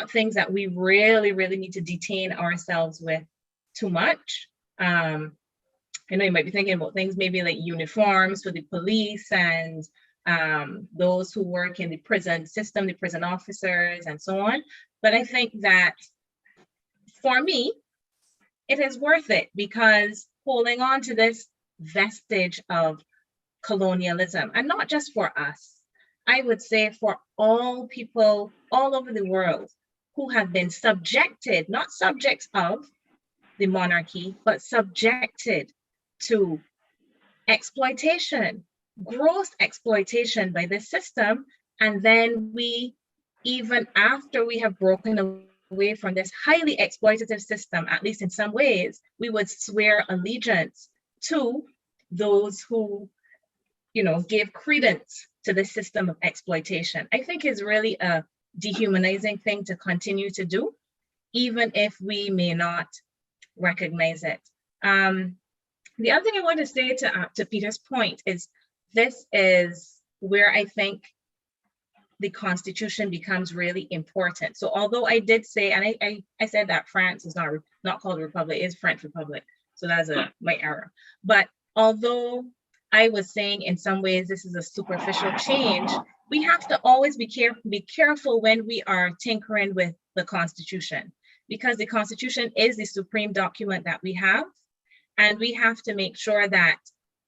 Speaker 3: things that we really need to detain ourselves with too much. I know you might be thinking about things maybe like uniforms for the police and those who work in the prison system, the prison officers and so on. But I think that for me, it is worth it because holding on to this vestige of colonialism, and not just for us, I would say for all people all over the world who have been subjected, not subjects of the monarchy, but subjected to exploitation, gross exploitation by this system. And then we, even after we have broken away from this highly exploitative system, at least in some ways, we would swear allegiance to those who, give credence to the system of exploitation. I think is really a dehumanizing thing to continue to do, even if we may not recognize it. The other thing I want to say to Peter's point is this is where I think the Constitution becomes really important. So although I did say, and I said that France is not called a republic, it is French Republic. So that's my error. But although I was saying in some ways this is a superficial change, we have to always be careful when we are tinkering with the Constitution, because the Constitution is the supreme document that we have. And we have to make sure that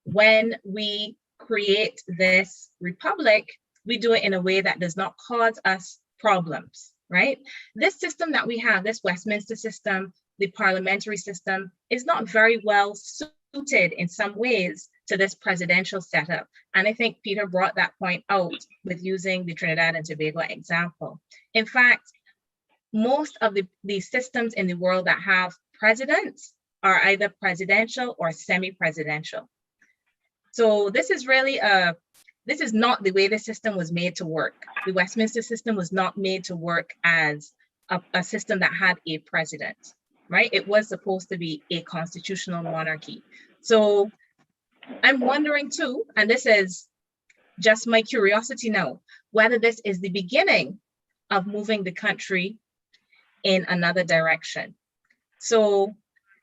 Speaker 3: when we create this republic, we do it in a way that does not cause us problems, right? This system that we have, this Westminster system, the parliamentary system, is not very well suited in some ways to this presidential setup. And I think Peter brought that point out with using the Trinidad and Tobago example. In fact, most of the systems in the world that have presidents are either presidential or semi-presidential. So this is really this is not the way the system was made to work. The Westminster system was not made to work as a system that had a president, right? It was supposed to be a constitutional monarchy. So I'm wondering too, and this is just my curiosity now, whether this is the beginning of moving the country in another direction. So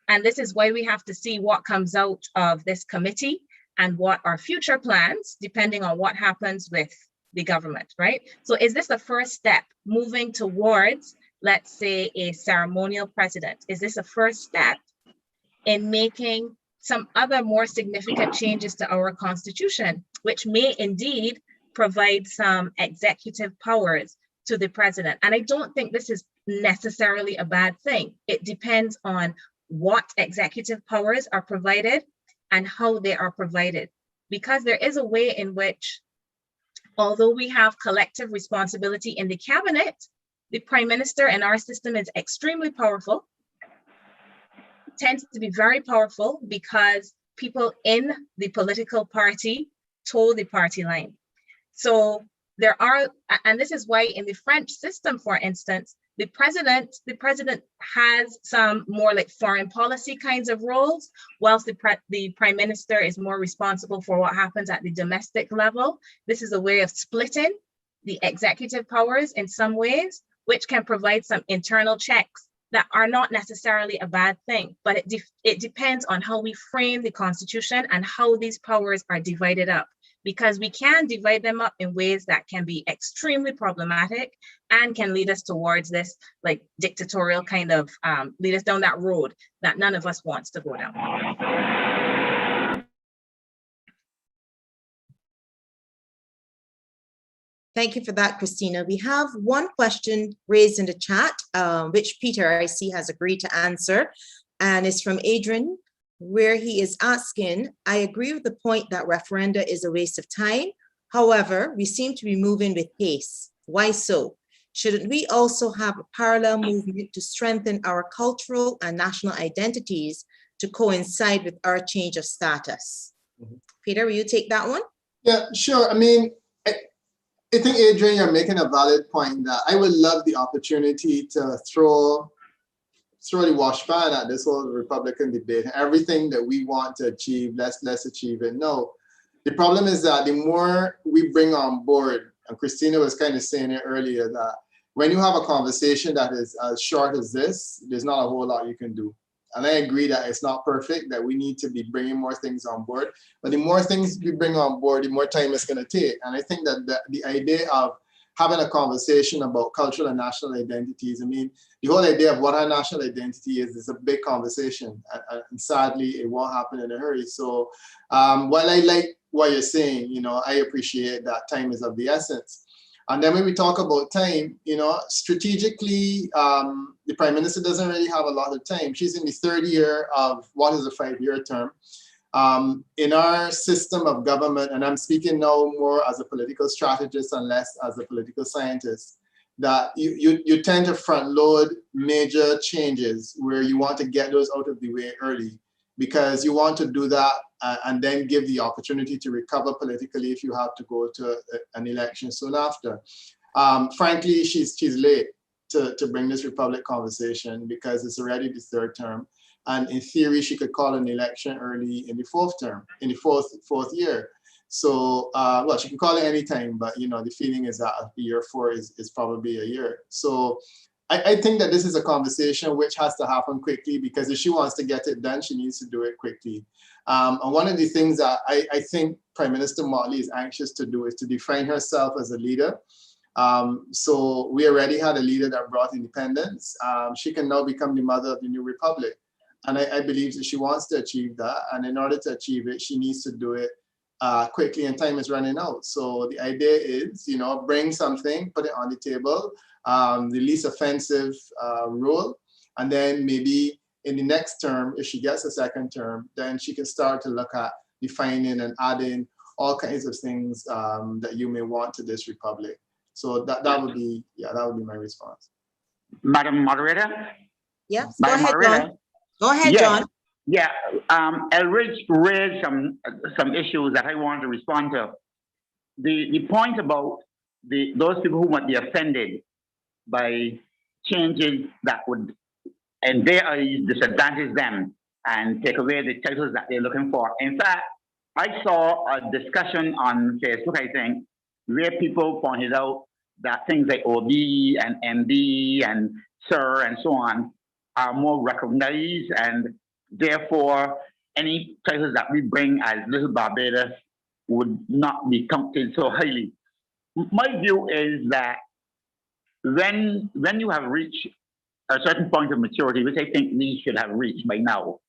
Speaker 3: And this is why we have to see what comes out of this committee and what are future plans, depending on what happens with the government, right? So is this the first step moving towards, let's say, a ceremonial president? Is this a first step in making some other more significant changes to our constitution, which may indeed provide some executive powers to the president? And I don't think this is necessarily a bad thing. It depends on what executive powers are provided and how they are provided. Because there is a way in which, although we have collective responsibility in the cabinet, the prime minister in our system is extremely powerful, tends to be very powerful because people in the political party toe the party line. So there are, and this is why in the French system, for instance, the president has some more like foreign policy kinds of roles, whilst the prime minister is more responsible for what happens at the domestic level. This is a way of splitting the executive powers in some ways, which can provide some internal checks that are not necessarily a bad thing, but it depends on how we frame the constitution and how these powers are divided up, because we can divide them up in ways that can be extremely problematic and can lead us towards this like dictatorial kind of, lead us down that road that none of us wants to go down.
Speaker 1: Thank you for that, Christina. We have one question raised in the chat, which Peter, I see, has agreed to answer, and it's from Adrian, where he is asking, I agree with the point that referenda is a waste of time. However, we seem to be moving with pace. Why so? Shouldn't we also have a parallel movement to strengthen our cultural and national identities to coincide with our change of status? Peter, will you take that one?
Speaker 4: Yeah, sure. I mean, I think, Adrian, you're making a valid point that I would love the opportunity to throw the wash pan at this whole Republican debate. Everything that we want to achieve, let's achieve it. No, the problem is that the more we bring on board, and Christina was kind of saying it earlier, that when you have a conversation that is as short as this, there's not a whole lot you can do. And I agree that it's not perfect, that we need to be bringing more things on board. But the more things we bring on board, the more time it's going to take. And I think that the idea of having a conversation about cultural and national identities, I mean, the whole idea of what our national identity is a big conversation. And sadly, it won't happen in a hurry. So while I like what you're saying, you know, I appreciate that time is of the essence. And then when we talk about time, you know, strategically, the Prime Minister doesn't really have a lot of time. She's in the third year of what is a 5-year term. In our system of government, and I'm speaking now more as a political strategist and less as a political scientist, that you tend to front load major changes where you want to get those out of the way early, because you want to do that and then give the opportunity to recover politically if you have to go to an election soon after. Frankly, she's late to bring this Republic conversation because it's already the third term. And in theory, she could call an election early in the fourth term, in the fourth year. So, well, she can call it any time, but you know, the feeling is that year 4 is probably a year. So I think that this is a conversation which has to happen quickly, because if she wants to get it done, she needs to do it quickly. And one of the things that I think Prime Minister Motley is anxious to do is to define herself as a leader. So we already had a leader that brought independence. She can now become the mother of the new Republic. And I believe that she wants to achieve that. And in order to achieve it, she needs to do it quickly, and time is running out. So the idea is, you know, bring something, put it on the table, the least offensive role, and then maybe in the next term, if she gets a second term, then she can start to look at defining and adding all kinds of things that you may want to this Republic. So that would be, yeah, that would be my response.
Speaker 5: Madam Moderator?
Speaker 1: Yes, go
Speaker 5: Madam
Speaker 1: ahead,
Speaker 5: Moderator?
Speaker 1: John. Go ahead,
Speaker 5: Yeah.
Speaker 1: John.
Speaker 5: Yeah, Elridge raised some issues that I want to respond to. The point about those people who might be offended by changes that would, and they are disadvantage them and take away the titles that they're looking for. In fact, I saw a discussion on Facebook, I think, where people pointed out that things like OB and MD and Sir and so on are more recognized and Therefore, any titles that we bring as Little Barbados would not be counted so highly. My view is that when you have reached a certain point of maturity, which I think we should have reached by now,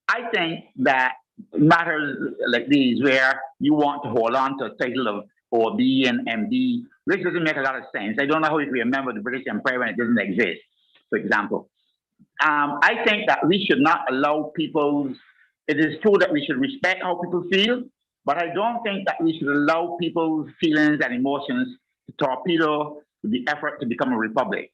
Speaker 5: I think that matters like these, where you want to hold on to a title of OB and MD, which doesn't make a lot of sense. I don't know how you remember the British Empire when it doesn't exist, for example. I think that we should not allow people, it is true that we should respect how people feel, but I don't think that we should allow people's feelings and emotions to torpedo the effort to become a republic.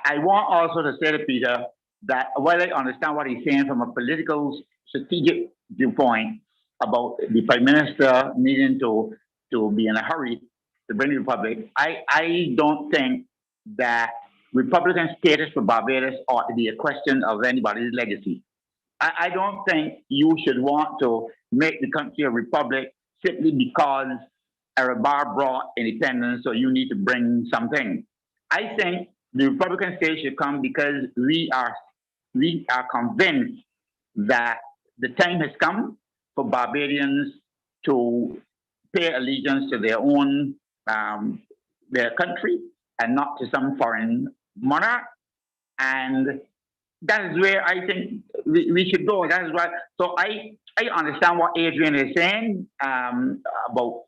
Speaker 5: I want also to say to Peter that while I understand what he's saying from a political strategic viewpoint about the Prime Minister needing to be in a hurry to bring the republic, I don't think that Republican status for Barbados ought to be a question of anybody's legacy. I don't think you should want to make the country a republic simply because Arabar brought independence, so you need to bring something. I think the Republican state should come because we are convinced that the time has come for Barbadians to pay allegiance to their own their country and not to some foreign monarch. And that is where I think we should go. That is why. So I understand what Adrian is saying about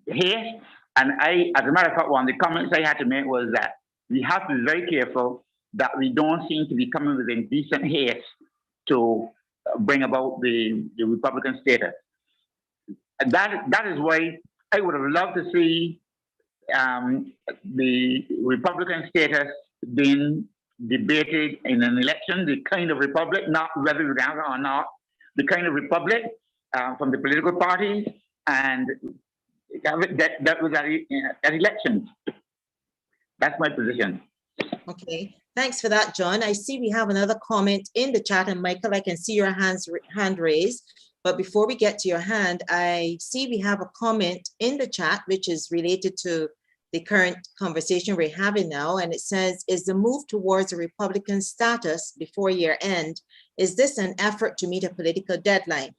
Speaker 5: haste. And as a matter of fact, one of the comments I had to make was that we have to be very careful that we don't seem to be coming with indecent haste to bring about the Republican status. And that is why I would have loved to see the Republican status being debated in an election, the kind of republic, not whether we have it or not, the kind of republic from the political parties, and that was at elections. That's my position.
Speaker 1: Okay, thanks for that, John. I see we have another comment in the chat, and Michael, I can see your hand raised. But before we get to your hand, I see we have a comment in the chat, which is related to the current conversation we're having now. And it says, is the move towards a Republican status before year end, is this an effort to meet a political deadline?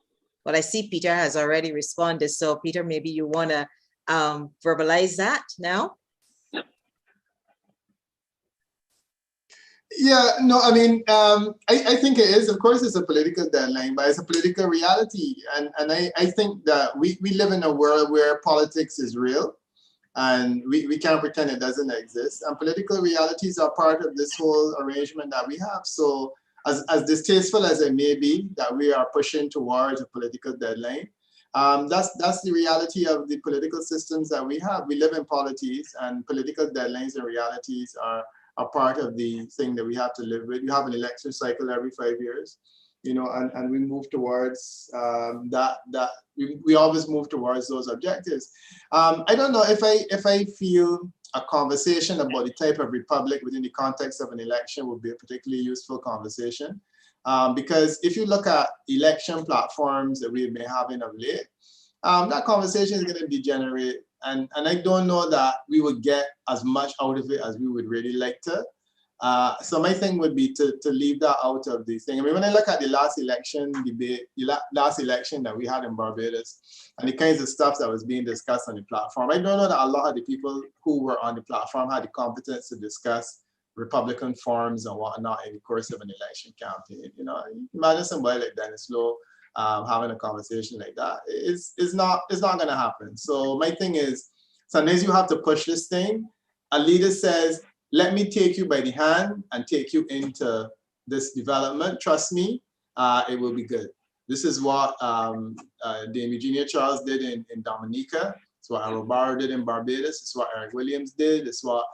Speaker 1: Well, I see Peter has already responded. So Peter, maybe you want to verbalize that now?
Speaker 4: Yeah, no, I mean, I think it is. Of course, it's a political deadline, but it's a political reality. And I think that we live in a world where politics is real, and we can't pretend it doesn't exist. And political realities are part of this whole arrangement that we have. So as distasteful as it may be that we are pushing towards a political deadline, that's the reality of the political systems that we have. We live in polities, and political deadlines and realities are part of the thing that we have to live with. You have an election cycle every 5 years, you know, and we move towards we always move towards those objectives. I don't know if I feel a conversation about the type of republic within the context of an election would be a particularly useful conversation. Because if you look at election platforms that we've been having of late, that conversation is going to degenerate. And I don't know that we would get as much out of it as we would really like to. So my thing would be to leave that out of the thing. I mean, when I look at the last election debate, the last election that we had in Barbados, and the kinds of stuff that was being discussed on the platform, I don't know that a lot of the people who were on the platform had the competence to discuss Republican forms and whatnot in the course of an election campaign. You know, imagine somebody like Dennis Lowe having a conversation like that. It's not going to happen. So my thing is, sometimes you have to push this thing. A leader says, let me take you by the hand and take you into this development. Trust me, it will be good. This is what Dame Eugenia Charles did in Dominica. It's what Arabar did in Barbados. It's what Eric Williams did. It's what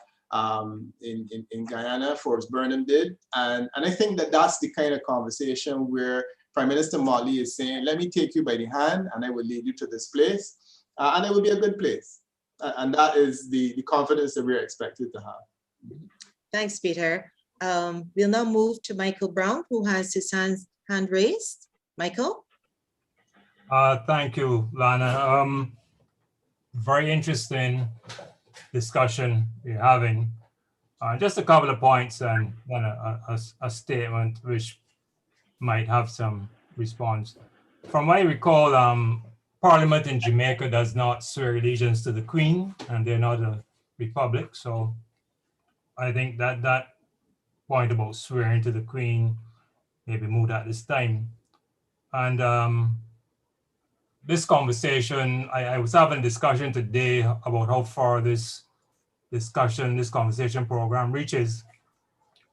Speaker 4: in Guyana, Forbes Burnham did. And I think that that's the kind of conversation where Prime Minister Motley is saying, let me take you by the hand and I will lead you to this place. And it will be a good place. And that is the confidence that we're expected to have.
Speaker 1: Thanks, Peter. We'll now move to Michael Brown, who has his hand raised. Michael?
Speaker 7: Thank you, Lana. Very interesting discussion we're having. Just a couple of points and then a statement which might have some response. From what I recall, Parliament in Jamaica does not swear allegiance to the Queen, and they're not a republic. So I think that point about swearing to the Queen maybe moved at this time. And this conversation, I was having a discussion today about how far this conversation program reaches.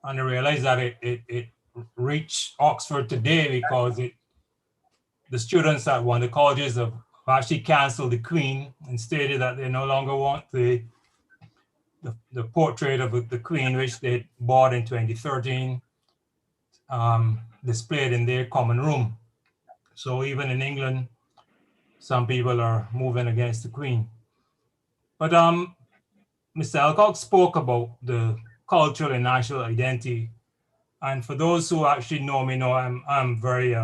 Speaker 7: And I realized that it reached Oxford today because the students at one of the colleges have actually canceled the Queen and stated that they no longer want the portrait of the Queen, which they bought in 2013, displayed in their common room. So even in England, some people are moving against the Queen. But Mr. Alcock spoke about the cultural and national identity. And for those who actually know me, know I'm very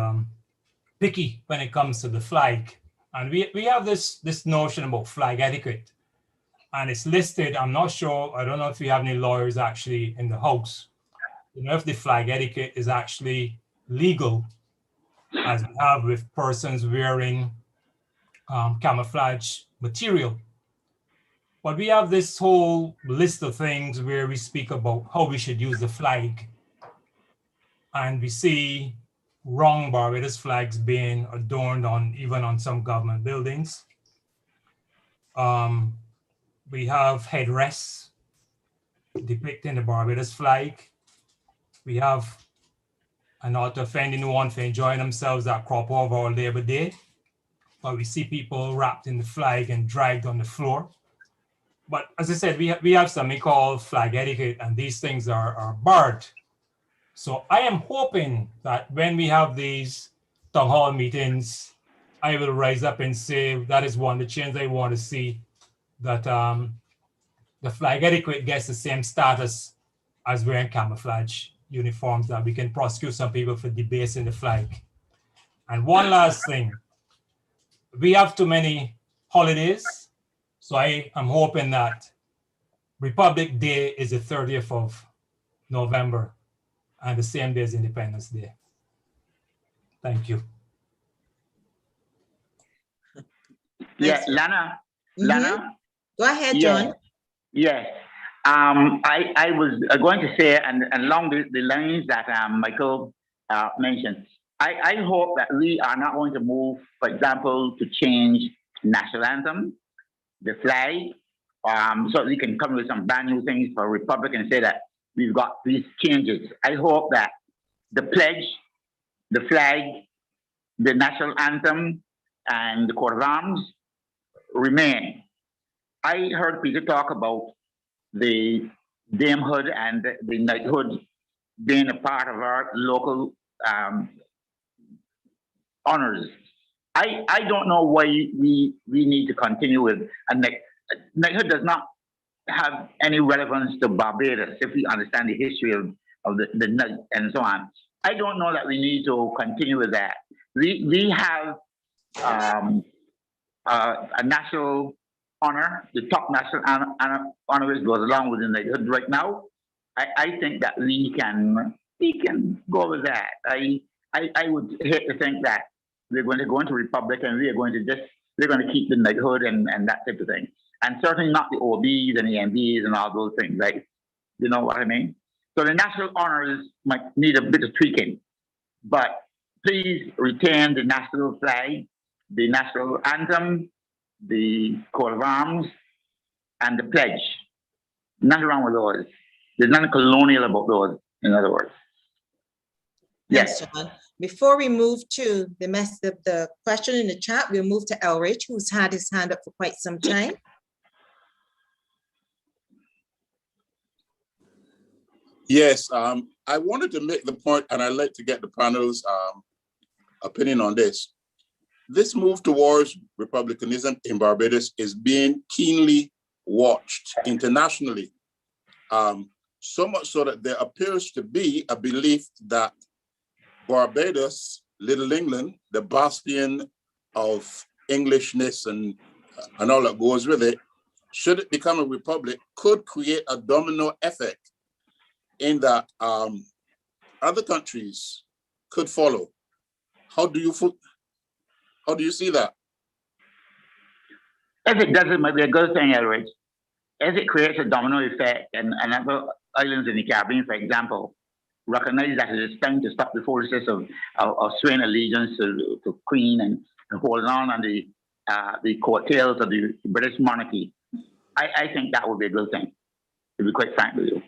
Speaker 7: picky when it comes to the flag. And we have this notion about flag etiquette. And it's listed, I'm not sure, I don't know if we have any lawyers actually in the house. You know, if the flag etiquette is actually legal, as we have with persons wearing camouflage material. But we have this whole list of things where we speak about how we should use the flag. And we see wrong Barbados flags being adorned even on some government buildings. We have headrests depicting the Barbados flag. We have, and not to offend anyone for enjoying themselves at crop over or Labor Day, but we see people wrapped in the flag and dragged on the floor. But as I said, we have something called flag etiquette, and these things are barred. So I am hoping that when we have these town hall meetings, I will rise up and say that is one of the changes I want to see, that the flag etiquette gets the same status as wearing camouflage uniforms, that we can prosecute some people for debasing the flag. And one last thing, we have too many holidays. So I am hoping that Republic Day is the 30th of November and the same day as Independence Day. Thank you.
Speaker 5: Yeah, Lana. Lana.
Speaker 1: Go ahead, John.
Speaker 5: Yes. I was going to say, and along the lines that Michael mentioned, I hope that we are not going to move, for example, to change national anthem, the flag, so we can come with some brand new things for Republic and say that we've got these changes. I hope that the pledge, the flag, the national anthem, and the coat of arms remain. I heard Peter talk about the damehood and the knighthood being a part of our local honors. I don't know why we need to continue with a knighthood. Does not have any relevance to Barbados if we understand the history of the knight and so on. I don't know that we need to continue with that. We have a national honor, the top national honor which goes along with the knighthood right now. I think that we can go with that. I would hate to think that we're going to go into Republic and we're going to keep the knighthood and that type of thing. And certainly not the OBs and the MBs and all those things, right? You know what I mean? So the national honors might need a bit of tweaking, but please retain the national flag, the national anthem, the coat of arms, and the pledge. Nothing wrong with those. There's nothing colonial about those, in other words.
Speaker 1: Yes, John. Before we move to the question in the chat, we'll move to Elrich, who's had his hand up for quite some time.
Speaker 6: Yes, I wanted to make the point, and I'd like to get the panel's opinion on this. This move towards republicanism in Barbados is being keenly watched internationally. So much so that there appears to be a belief that Barbados, Little England, the bastion of Englishness and all that goes with it, should it become a republic, could create a domino effect in that other countries could follow. How do you see that?
Speaker 5: If it does, it might be a good thing, Elridge. If it creates a domino effect and other islands in the Caribbean, for example, recognize that it is time to stop the process of swaying allegiance to Queen and holding on the coattails of the British monarchy, I think that would be a good thing, to be quite frank with you.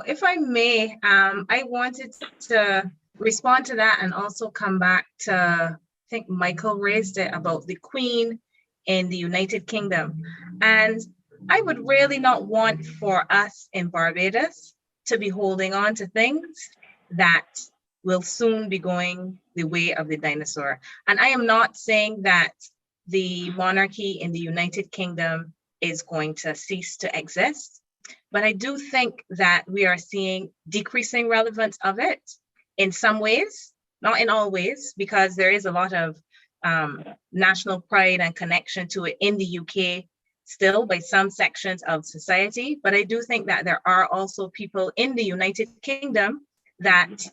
Speaker 3: If I may, I wanted to respond to that and also come back to, I think Michael raised it about the Queen in the United Kingdom. And I would really not want for us in Barbados to be holding on to things that will soon be going the way of the dinosaur. And I am not saying that the monarchy in the United Kingdom is going to cease to exist, but I do think that we are seeing decreasing relevance of it in some ways, not in all ways, because there is a lot of national pride and connection to it in the UK still by some sections of society. But I do think that there are also people in the United Kingdom that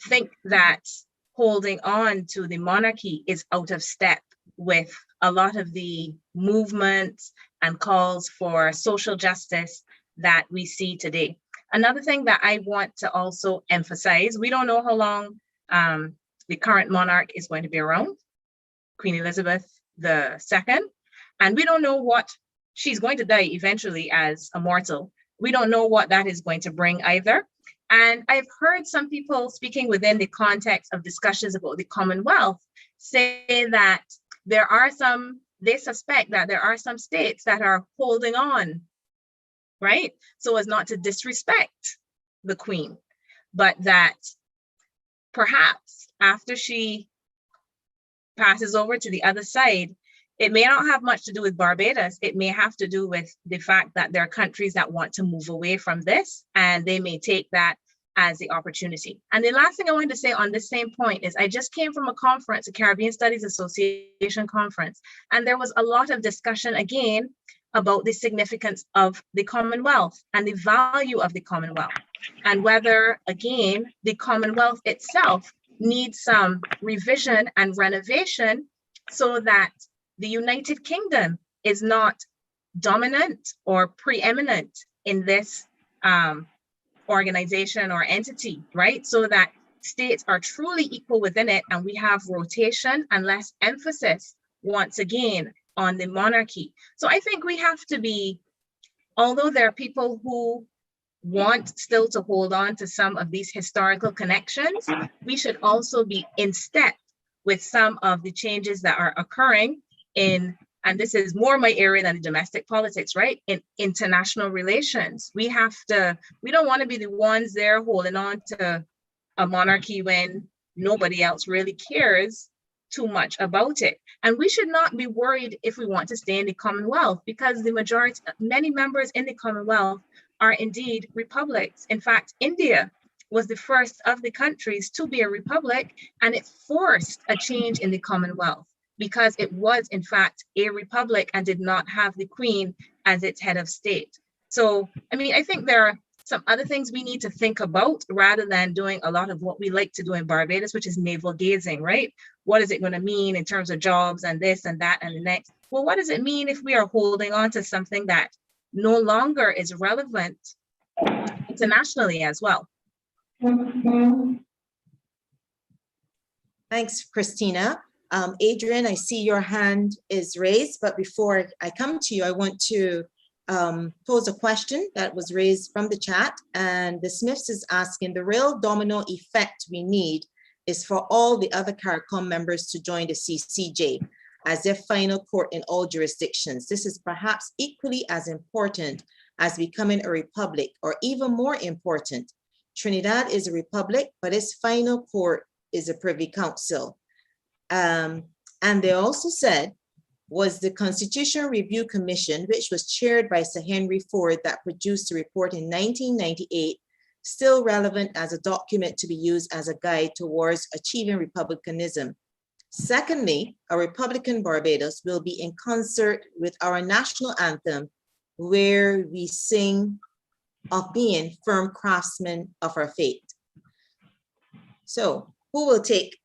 Speaker 3: think that holding on to the monarchy is out of step with a lot of the movements and calls for social justice that we see today. Another thing that I want to also emphasize, we don't know how long the current monarch is going to be around, Queen Elizabeth II, and we don't know what she's going to die eventually as a mortal. We don't know what that is going to bring either. And I've heard some people speaking within the context of discussions about the Commonwealth say that they suspect that there are some states that are holding on, right? So as not to disrespect the Queen, but that perhaps after she passes over to the other side, it may not have much to do with Barbados. It may have to do with the fact that there are countries that want to move away from this, and they may take that as the opportunity. And the last thing I wanted to say on this same point is I just came from a conference, a Caribbean Studies Association conference, and there was a lot of discussion again about the significance of the Commonwealth and the value of the Commonwealth, and whether, again, the Commonwealth itself needs some revision and renovation so that the United Kingdom is not dominant or preeminent in this organization or entity, right? So that states are truly equal within it, and we have rotation and less emphasis, once again, on the monarchy. So I think we have to be, although there are people who want still to hold on to some of these historical connections, we should also be in step with some of the changes that are occurring in, and this is more my area than domestic politics, right? In international relations, we don't want to be the ones there holding on to a monarchy when nobody else really cares too much about it. And we should not be worried if we want to stay in the Commonwealth, because the majority, many members in the Commonwealth are indeed republics. In fact, India was the first of the countries to be a republic, and it forced a change in the Commonwealth because it was in fact a republic and did not have the Queen as its head of state. So, I mean, I think there are some other things we need to think about rather than doing a lot of what we like to do in Barbados, which is navel gazing, right? What is it going to mean in terms of jobs and this and that and the next? Well, what does it mean if we are holding on to something that no longer is relevant internationally as well?
Speaker 1: Thanks, Christina. Adrian, I see your hand is raised, but before I come to you, I want to pose a question that was raised from the chat. And the Smiths is asking, the real domino effect we need is for all the other CARICOM members to join the CCJ as their final court in all jurisdictions. This is perhaps equally as important as becoming a republic, or even more important. Trinidad is a republic, but its final court is a Privy Council. And they also said, was the Constitutional Review Commission, which was chaired by Sir Henry Ford, that produced a report in 1998, still relevant as a document to be used as a guide towards achieving republicanism? Secondly, a Republican Barbados will be in concert with our national anthem, where we sing of being firm craftsmen of our faith. So who will take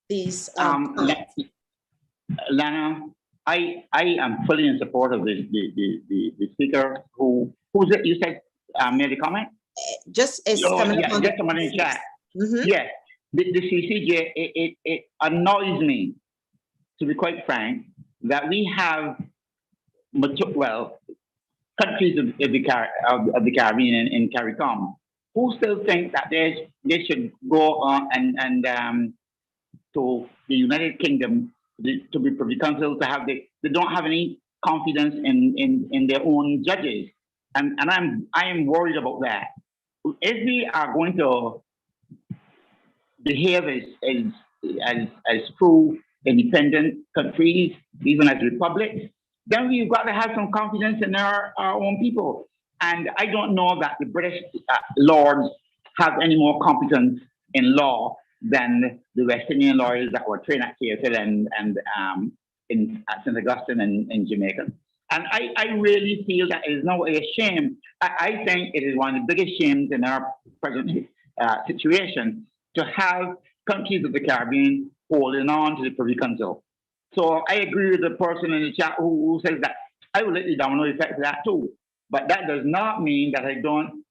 Speaker 1: these comments?
Speaker 5: Lana, I am fully in support of the speaker who's it you said made a comment?
Speaker 1: Just as coming up on
Speaker 5: just someone in chat.
Speaker 1: Mhm.
Speaker 5: Yes, the CCJ, it annoys me, to be quite frank, that we have countries of the Caribbean in CARICOM who still think that they should go on and to the United Kingdom to be Privy Council to have they don't have any confidence in their own judges, and I am worried about that. If we are going to behave as true independent countries, even as republics, then we've got to have some confidence in our own people. And I don't know that the British lords have any more competence in law than the West Indian lawyers that were trained at KFL and at St. Augustine in Jamaica. And I really feel that it is no a shame. I think it is one of the biggest shames in our present situation to have countries of the Caribbean holding on to the Privy Council. So I agree with the person in the chat who says that I will let the domino effect that too. But that does not mean that I don't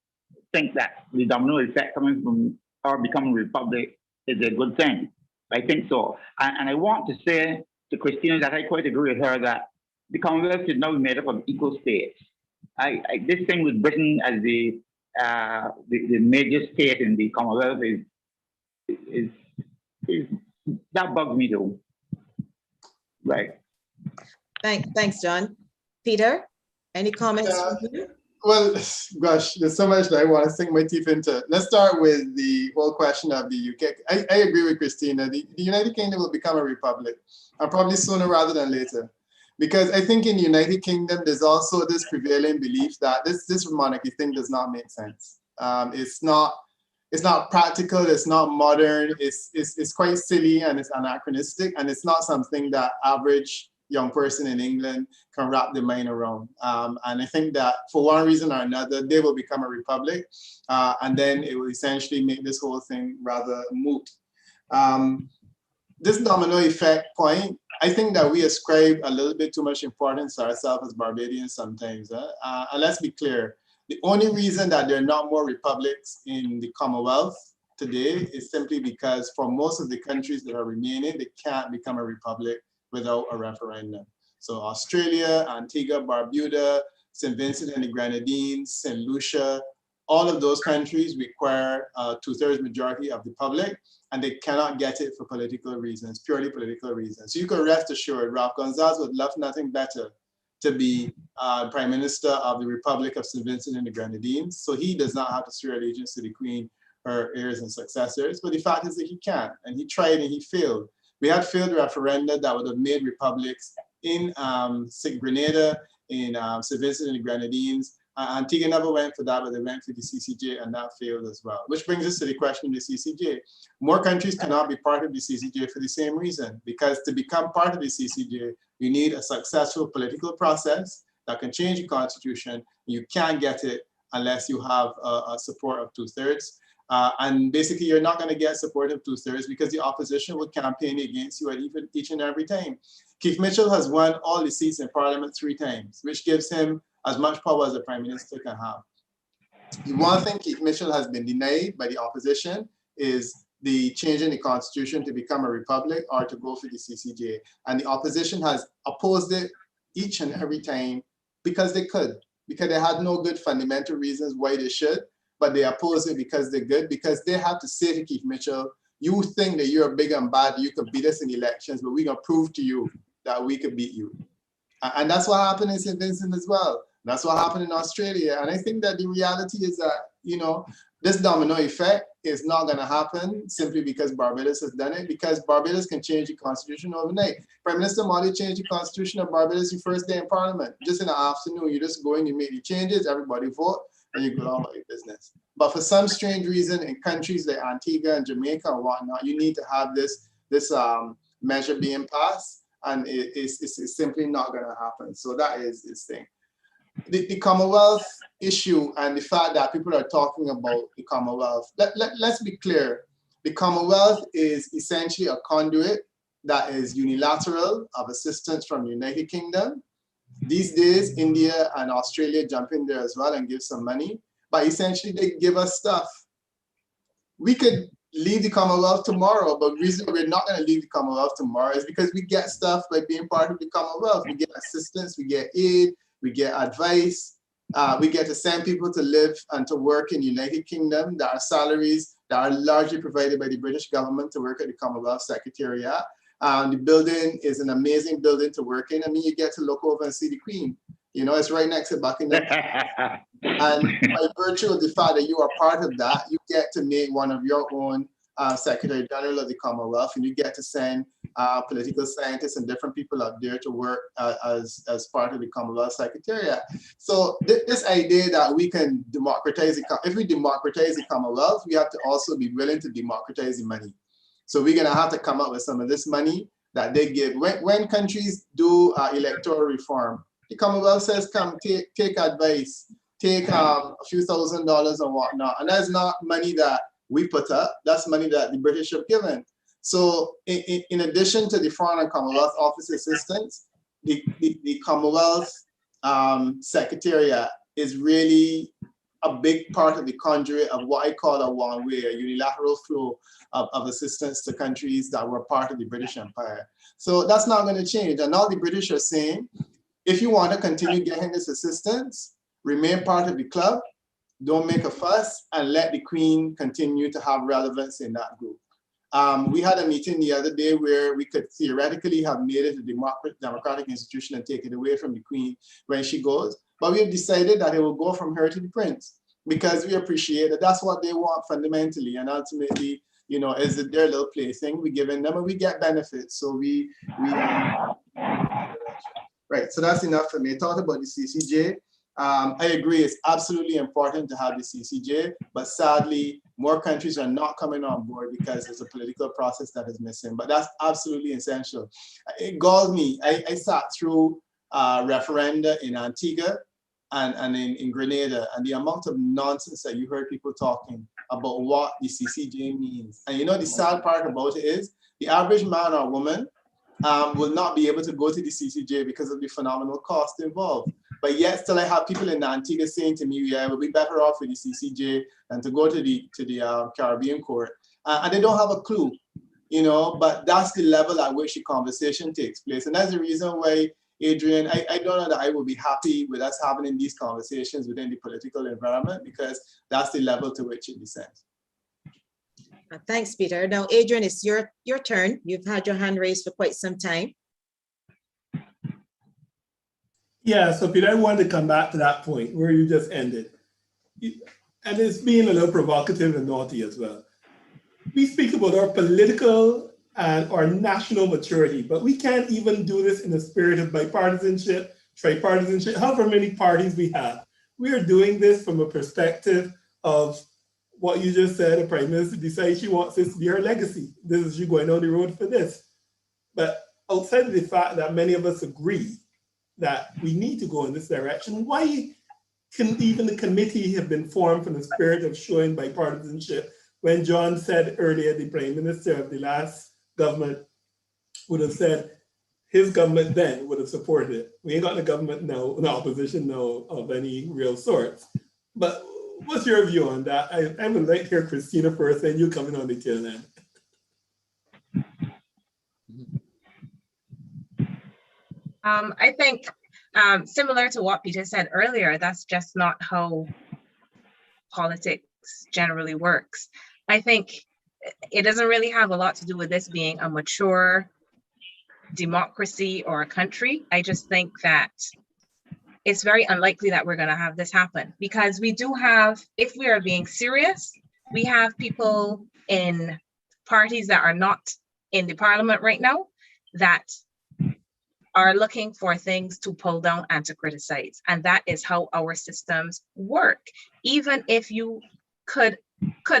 Speaker 5: think that the domino effect coming from our becoming a republic is a good thing. I think so. And I want to say to Christina that I quite agree with her that the Commonwealth should now be made up of equal states. This thing with Britain as the major state in the Commonwealth is that bugs me too. Right.
Speaker 1: Thanks, John. Peter, any comments from you?
Speaker 4: Well, gosh, there's so much that I want to sink my teeth into. Let's start with the whole question of the UK. I agree with Christina. The United Kingdom will become a republic, and probably sooner rather than later. Because I think in the United Kingdom, there's also this prevailing belief that this monarchy thing does not make sense. It's not practical, it's not modern, it's quite silly and it's anachronistic, and it's not something that average young person in England can wrap their mind around. And I think that for one reason or another, they will become a republic, and then it will essentially make this whole thing rather moot. This domino effect point, I think that we ascribe a little bit too much importance to ourselves as Barbadians sometimes. And let's be clear, the only reason that there are not more republics in the Commonwealth today is simply because for most of the countries that are remaining, they can't become a republic without a referendum. So Australia, Antigua, Barbuda, St. Vincent and the Grenadines, St. Lucia, all of those countries require a 2/3 majority of the public, and they cannot get it for political reasons, purely political reasons. So you can rest assured, Ralph Gonzalez would love nothing better to be Prime Minister of the Republic of St. Vincent and the Grenadines. So he does not have to swear allegiance to the Queen, her heirs and successors. But the fact is that he can't, and he tried and he failed. We had failed referenda that would have made republics in Grenada, in St. Vincent and the Grenadines. Antigua never went for that, but they went for the CCJ, and that failed as well. Which brings us to the question of the CCJ. More countries cannot be part of the CCJ for the same reason, because to become part of the CCJ, you need a successful political process that can change the constitution. You can't get it unless you have a support of 2/3. And basically, you're not going to get support of 2/3 because the opposition will campaign against you at each and every time. Keith Mitchell has won all the seats in Parliament 3 times, which gives him as much power as a Prime Minister can have. The one thing Keith Mitchell has been denied by the opposition is the change in the constitution to become a republic or to go for the CCJ. And the opposition has opposed it each and every time because they could, because they had no good fundamental reasons why they should, but they oppose it because they're good, because they have to say to Keith Mitchell, you think that you're big and bad, you could beat us in the elections, but we're gonna prove to you that we could beat you. And that's what happened in St. Vincent as well. That's what happened in Australia. And I think that the reality is that, you know, this domino effect is not going to happen simply because Barbados has done it, because Barbados can change the constitution overnight. Prime Minister Molly changed the constitution of Barbados the first day in Parliament. Just in the afternoon, you just go in, you make the changes, everybody vote, and you go on about your business. But for some strange reason, in countries like Antigua and Jamaica and whatnot, you need to have this measure being passed, and it's simply not going to happen. So that is this thing. the Commonwealth issue and the fact that people are talking about the Commonwealth, let's be clear. The Commonwealth is essentially a conduit that is unilateral of assistance from the United Kingdom. These days, India and Australia jump in there as well and give some money, but essentially they give us stuff. We could leave the Commonwealth tomorrow, but the reason we're not going to leave the Commonwealth tomorrow is because we get stuff by being part of the Commonwealth. We get assistance, we get aid, we get advice, we get to send people to live and to work in the United Kingdom. There are salaries that are largely provided by the British government to work at the Commonwealth Secretariat. The building is an amazing building to work in. I mean, you get to look over and see the Queen. You know, it's right next to Buckingham. And by virtue of the fact that you are part of that, you get to make one of your own Secretary General of the Commonwealth, and you get to send political scientists and different people out there to work as part of the Commonwealth Secretariat. So this idea that we can democratize, if we democratize the Commonwealth, we have to also be willing to democratize the money. So we're gonna have to come up with some of this money that they give. When countries do electoral reform, the Commonwealth says, come take advice, take a few $1,000s or whatnot. And that's not money that we put up, that's money that the British have given. So in addition to the Foreign and Commonwealth Office assistance, the Commonwealth Secretariat is really a big part of the conduit of what I call a one-way, a unilateral flow of assistance to countries that were part of the British Empire. So that's not going to change. And all the British are saying, if you want to continue getting this assistance, remain part of the club, don't make a fuss, and let the Queen continue to have relevance in that group. We had a meeting the other day where we could theoretically have made it a democratic institution and take it away from the Queen when she goes, but we have decided that it will go from her to the Prince, because we appreciate that that's what they want fundamentally, and ultimately, you know, is it their little plaything we're giving them, and we get benefits. So we right. So that's enough for me. Talk about the CCJ. I agree, it's absolutely important to have the CCJ, but sadly, more countries are not coming on board because there's a political process that is missing, but that's absolutely essential. It galls me. I sat through referenda in Antigua and in Grenada, and the amount of nonsense that you heard people talking about what the CCJ means. And you know, the sad part about it is the average man or woman will not be able to go to the CCJ because of the phenomenal cost involved. But yet still I have people in Antigua saying to me, yeah, we'll be better off with the CCJ than to go to the Caribbean court. And they don't have a clue, you know, but that's the level at which the conversation takes place. And that's the reason why, Adrian, I don't know that I will be happy with us having these conversations within the political environment, because that's the level to which it descends.
Speaker 1: Thanks, Peter. Now, Adrian, it's your turn. You've had your hand raised for quite some time.
Speaker 8: Yeah, so Peter, I wanted to come back to that point where you just ended. And it's being a little provocative and naughty as well. We speak about our political and our national maturity, but we can't even do this in the spirit of bipartisanship, tripartisanship, however many parties we have. We are doing this from a perspective of what you just said. The Prime Minister decides she wants this to be her legacy. This is you going on the road for this. But outside of the fact that many of us agree that we need to go in this direction, why can even the committee have been formed from the spirit of showing bipartisanship when John said earlier the Prime Minister of the last government would have said his government then would have supported it. We ain't got a government now, an opposition now of any real sorts. But what's your view on that? I would like to hear Christina first, and you coming on the tail end.
Speaker 3: I think similar to what Peter said earlier, that's just not how politics generally works. I think it doesn't really have a lot to do with this being a mature democracy or a country. I just think that it's very unlikely that we're going to have this happen, because we do have, if we are being serious, we have people in parties that are not in the parliament right now that are looking for things to pull down and to criticize. And that is how our systems work. Even if you could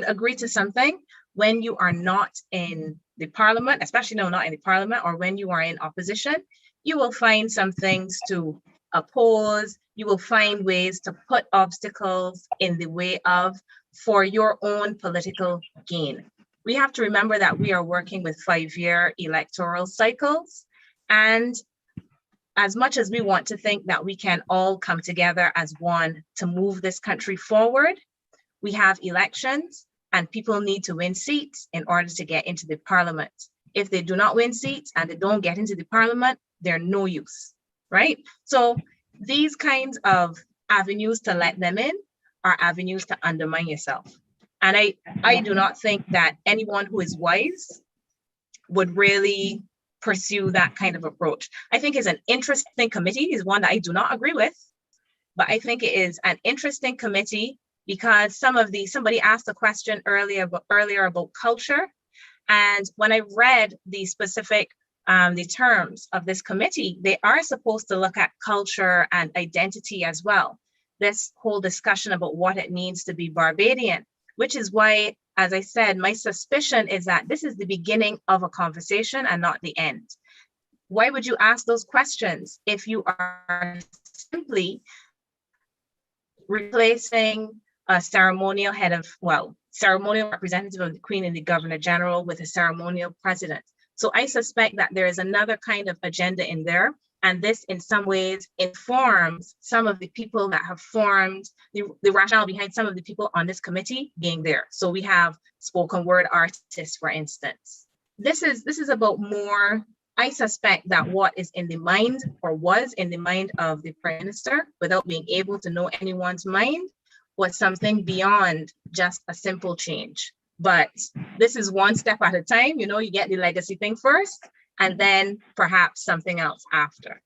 Speaker 3: agree to something, when you are not in the parliament, especially no, not in the parliament, or when you are in opposition, you will find some things to oppose, you will find ways to put obstacles in the way of for your own political gain. We have to remember that we are working with 5-year electoral cycles. And as much as we want to think that we can all come together as one to move this country forward, we have elections and people need to win seats in order to get into the parliament. If they do not win seats and they don't get into the parliament, they're no use, right? So these kinds of avenues to let them in are avenues to undermine yourself. And I do not think that anyone who is wise would really pursue that kind of approach. I think it's an interesting committee, is one that I do not agree with, but I think it is an interesting committee because somebody asked a question earlier about culture. And when I read the specific the terms of this committee, they are supposed to look at culture and identity as well. This whole discussion about what it means to be Barbadian, which is why, as I said, my suspicion is that this is the beginning of a conversation and not the end. Why would you ask those questions if you are simply replacing a ceremonial ceremonial representative of the Queen and the Governor General with a ceremonial president? So I suspect that there is another kind of agenda in there. And this in some ways informs some of the people that have formed the rationale behind some of the people on this committee being there. So we have spoken word artists, for instance. This is about more, I suspect that what is in the mind or was in the mind of the Prime Minister without being able to know anyone's mind was something beyond just a simple change. But this is one step at a time. You know, you get the legacy thing first, and then perhaps something else after.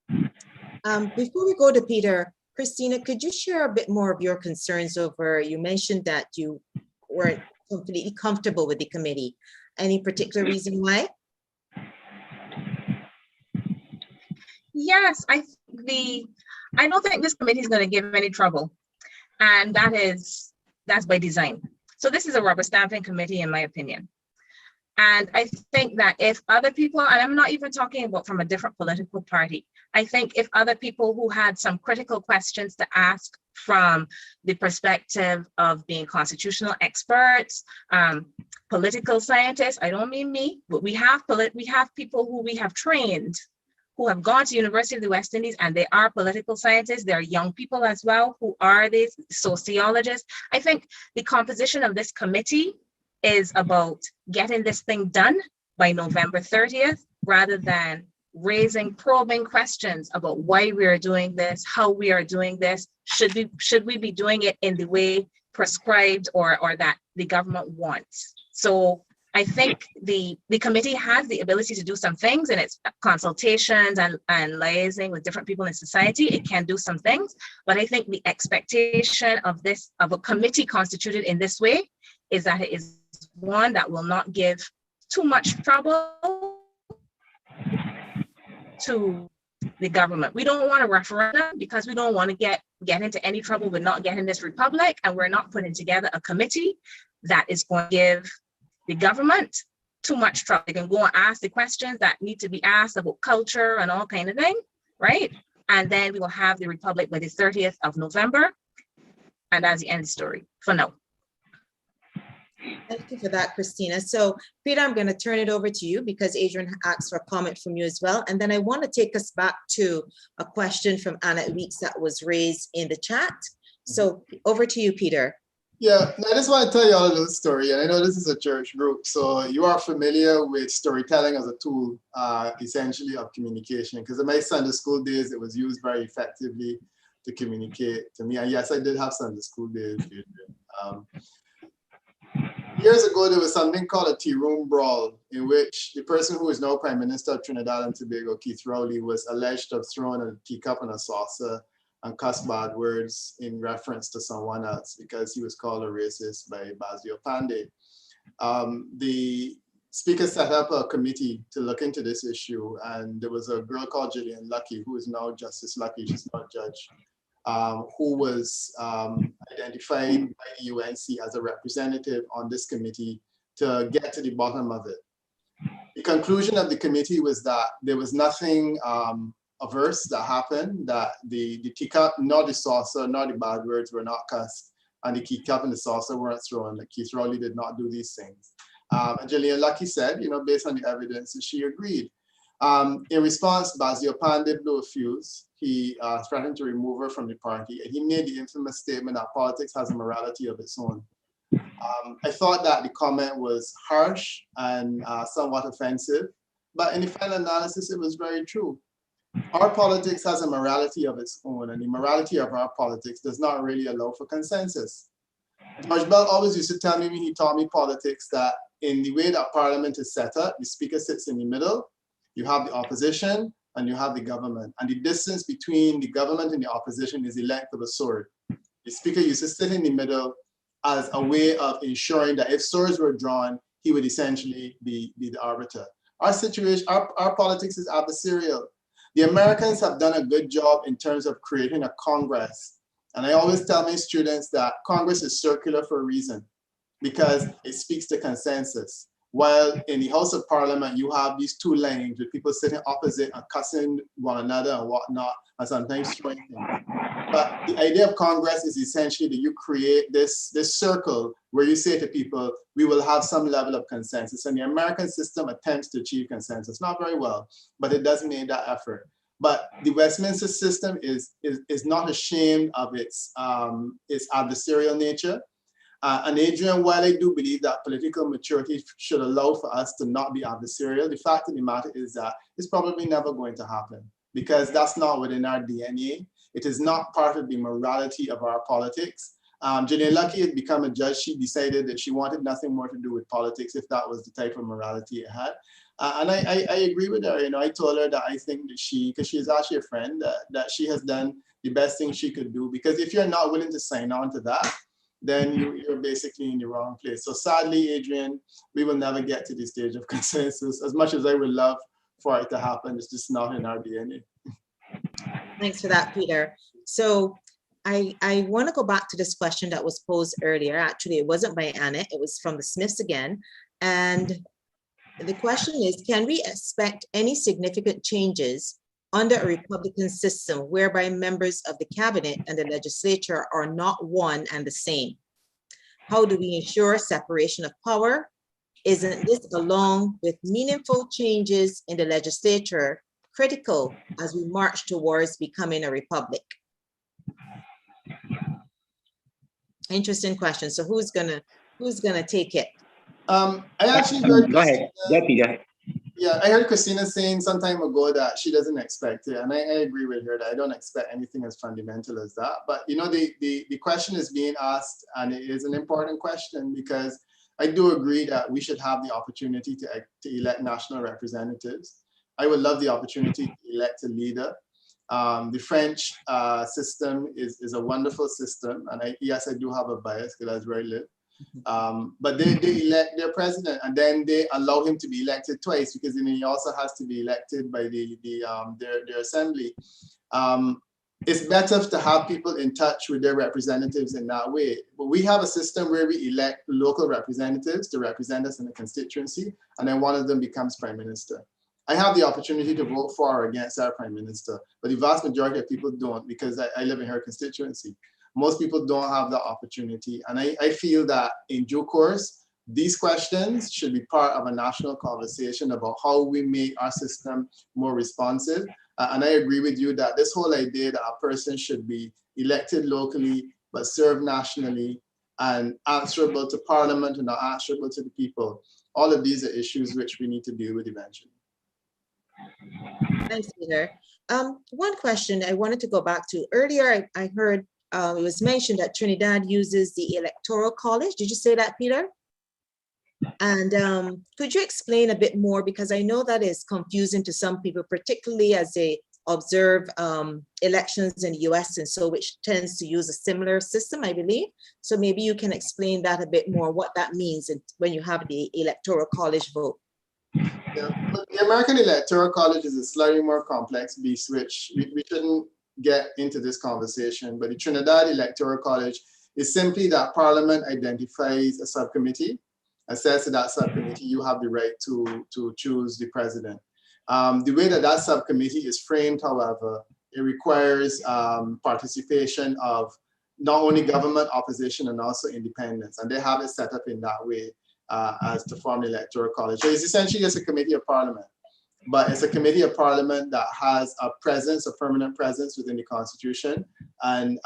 Speaker 1: Before we go to Peter, Christina, could you share a bit more of your concerns over, you mentioned that you weren't completely comfortable with the committee. Any particular reason why?
Speaker 3: Yes, I don't think this committee is going to give any trouble. And that's by design. So this is a rubber stamping committee, in my opinion. And I think that if other people, and I'm not even talking about from a different political party, I think if other people who had some critical questions to ask from the perspective of being constitutional experts, political scientists, I don't mean me, but we have people who we have trained who have gone to University of the West Indies and they are political scientists. There are young people as well who are these sociologists. I think the composition of this committee is about getting this thing done by November 30th, rather than raising probing questions about why we are doing this, how we are doing this, should we be doing it in the way prescribed or that the government wants. So I think the committee has the ability to do some things in its consultations and liaising with different people in society. It can do some things, but I think the expectation of a committee constituted in this way is that it is one that will not give too much trouble to the government. We don't want a referendum because we don't want to get into any trouble with not getting this republic, and we're not putting together a committee that is going to give the government too much trouble. They can go and ask the questions that need to be asked about culture and all kind of thing, right? And then we will have the republic by the 30th of November. And that's the end of the story for now.
Speaker 1: Thank you for that, Christina. So Peter, I'm going to turn it over to you because Adrian asked for a comment from you as well. And then I want to take us back to a question from Anna Weeks that was raised in the chat. So over to you, Peter.
Speaker 4: Yeah, I just want to tell you all a little story. And I know this is a church group, so you are familiar with storytelling as a tool, essentially, of communication. Because in my Sunday school days, it was used very effectively to communicate to me. And yes, I did have Sunday school days. Years ago, there was something called a tea room brawl, in which the person who is now Prime Minister of Trinidad and Tobago, Keith Rowley, was alleged to have thrown a teacup and a saucer and cussed bad words in reference to someone else because he was called a racist by Basio Pandey. The speaker set up a committee to look into this issue, and there was a girl called Gillian Lucky, who is now Justice Lucky, she's not a judge, who was identified by the UNC as a representative on this committee to get to the bottom of it. The conclusion of the committee was that there was nothing averse that happened, that the teacup, nor the saucer, nor the bad words were not cussed, and the teacup and the saucer weren't thrown. Like Keith Rowley did not do these things. And Gillian Lucky said, based on the evidence, she agreed. In response, Basil Pan did blow a fuse. He threatened to remove her from the party, and he made the infamous statement that politics has a morality of its own. I thought that the comment was harsh and somewhat offensive, but in the final analysis, it was very true. Our politics has a morality of its own, and the morality of our politics does not really allow for consensus. George Bell always used to tell me when he taught me politics that in the way that Parliament is set up, the Speaker sits in the middle, you have the opposition, and you have the government. And the distance between the government and the opposition is the length of a sword. The Speaker used to sit in the middle as a way of ensuring that if swords were drawn, he would essentially be the arbiter. Our situation, our politics is adversarial. The Americans have done a good job in terms of creating a Congress. And I always tell my students that Congress is circular for a reason, because it speaks to consensus. While in the House of Parliament, you have these two lanes with people sitting opposite and cussing one another and whatnot, and sometimes throwing things. But the idea of Congress is essentially that you create this circle where you say to people, we will have some level of consensus. And the American system attempts to achieve consensus, not very well, but it does make that effort. But the Westminster system is not ashamed of its adversarial nature. And Adrian, while I do believe that political maturity should allow for us to not be adversarial, the fact of the matter is that it's probably never going to happen, because that's not within our DNA. It is not part of the morality of our politics. Gillian Lucky had become a judge. She decided that she wanted nothing more to do with politics if that was the type of morality it had. And I agree with her. I told her that I think that because she's actually a friend, that she has done the best thing she could do. Because if you're not willing to sign on to that, then you're basically in the wrong place. So sadly, Adrian, we will never get to the stage of consensus. As much as I would love for it to happen, it's just not in our DNA.
Speaker 1: Thanks for that, Peter. So I want to go back to this question that was posed earlier. Actually, it wasn't by Anna, it was from the Smiths again. And the question is, can we expect any significant changes under a Republican system whereby members of the cabinet and the legislature are not one and the same? How do we ensure separation of power? Isn't this, along with meaningful changes in the legislature, critical as we march towards becoming a republic? Interesting question. So who's gonna take it?
Speaker 4: I actually heard.
Speaker 5: Go ahead. Go, Peter.
Speaker 4: Yeah, I heard Christina saying some time ago that she doesn't expect it, and I agree with her that I don't expect anything as fundamental as that. But the question is being asked, and it is an important question, because I do agree that we should have the opportunity to elect national representatives. I would love the opportunity to elect a leader. The French system is a wonderful system, and yes, I do have a bias because that's where I live. But they elect their president, and then they allow him to be elected twice, because then he also has to be elected by their assembly. It's better to have people in touch with their representatives in that way. But we have a system where we elect local representatives to represent us in the constituency, and then one of them becomes prime minister. I have the opportunity to vote for or against our prime minister, but the vast majority of people don't, because I live in her constituency. Most people don't have the opportunity. And I feel that in due course, these questions should be part of a national conversation about how we make our system more responsive. And I agree with you that this whole idea that a person should be elected locally, but serve nationally and answerable to Parliament and not answerable to the people, all of these are issues which we need to deal with eventually.
Speaker 1: Thanks, Peter. One question I wanted to go back to. Earlier, I heard it was mentioned that Trinidad uses the Electoral College. Did you say that, Peter? And could you explain a bit more? Because I know that is confusing to some people, particularly as they observe elections in the US, and so which tends to use a similar system, I believe. So maybe you can explain that a bit more, what that means when you have the Electoral College vote.
Speaker 4: Yeah, the American Electoral College is a slightly more complex beast, which we shouldn't get into this conversation, but the Trinidad Electoral College is simply that Parliament identifies a subcommittee and says to that subcommittee, you have the right to choose the president. The way that that subcommittee is framed, however, it requires participation of not only government, opposition, and also independents. And they have it set up in that way as to form the Electoral College. So it's essentially just a committee of parliament, but it's a committee of parliament that has a presence, a permanent presence within the Constitution. And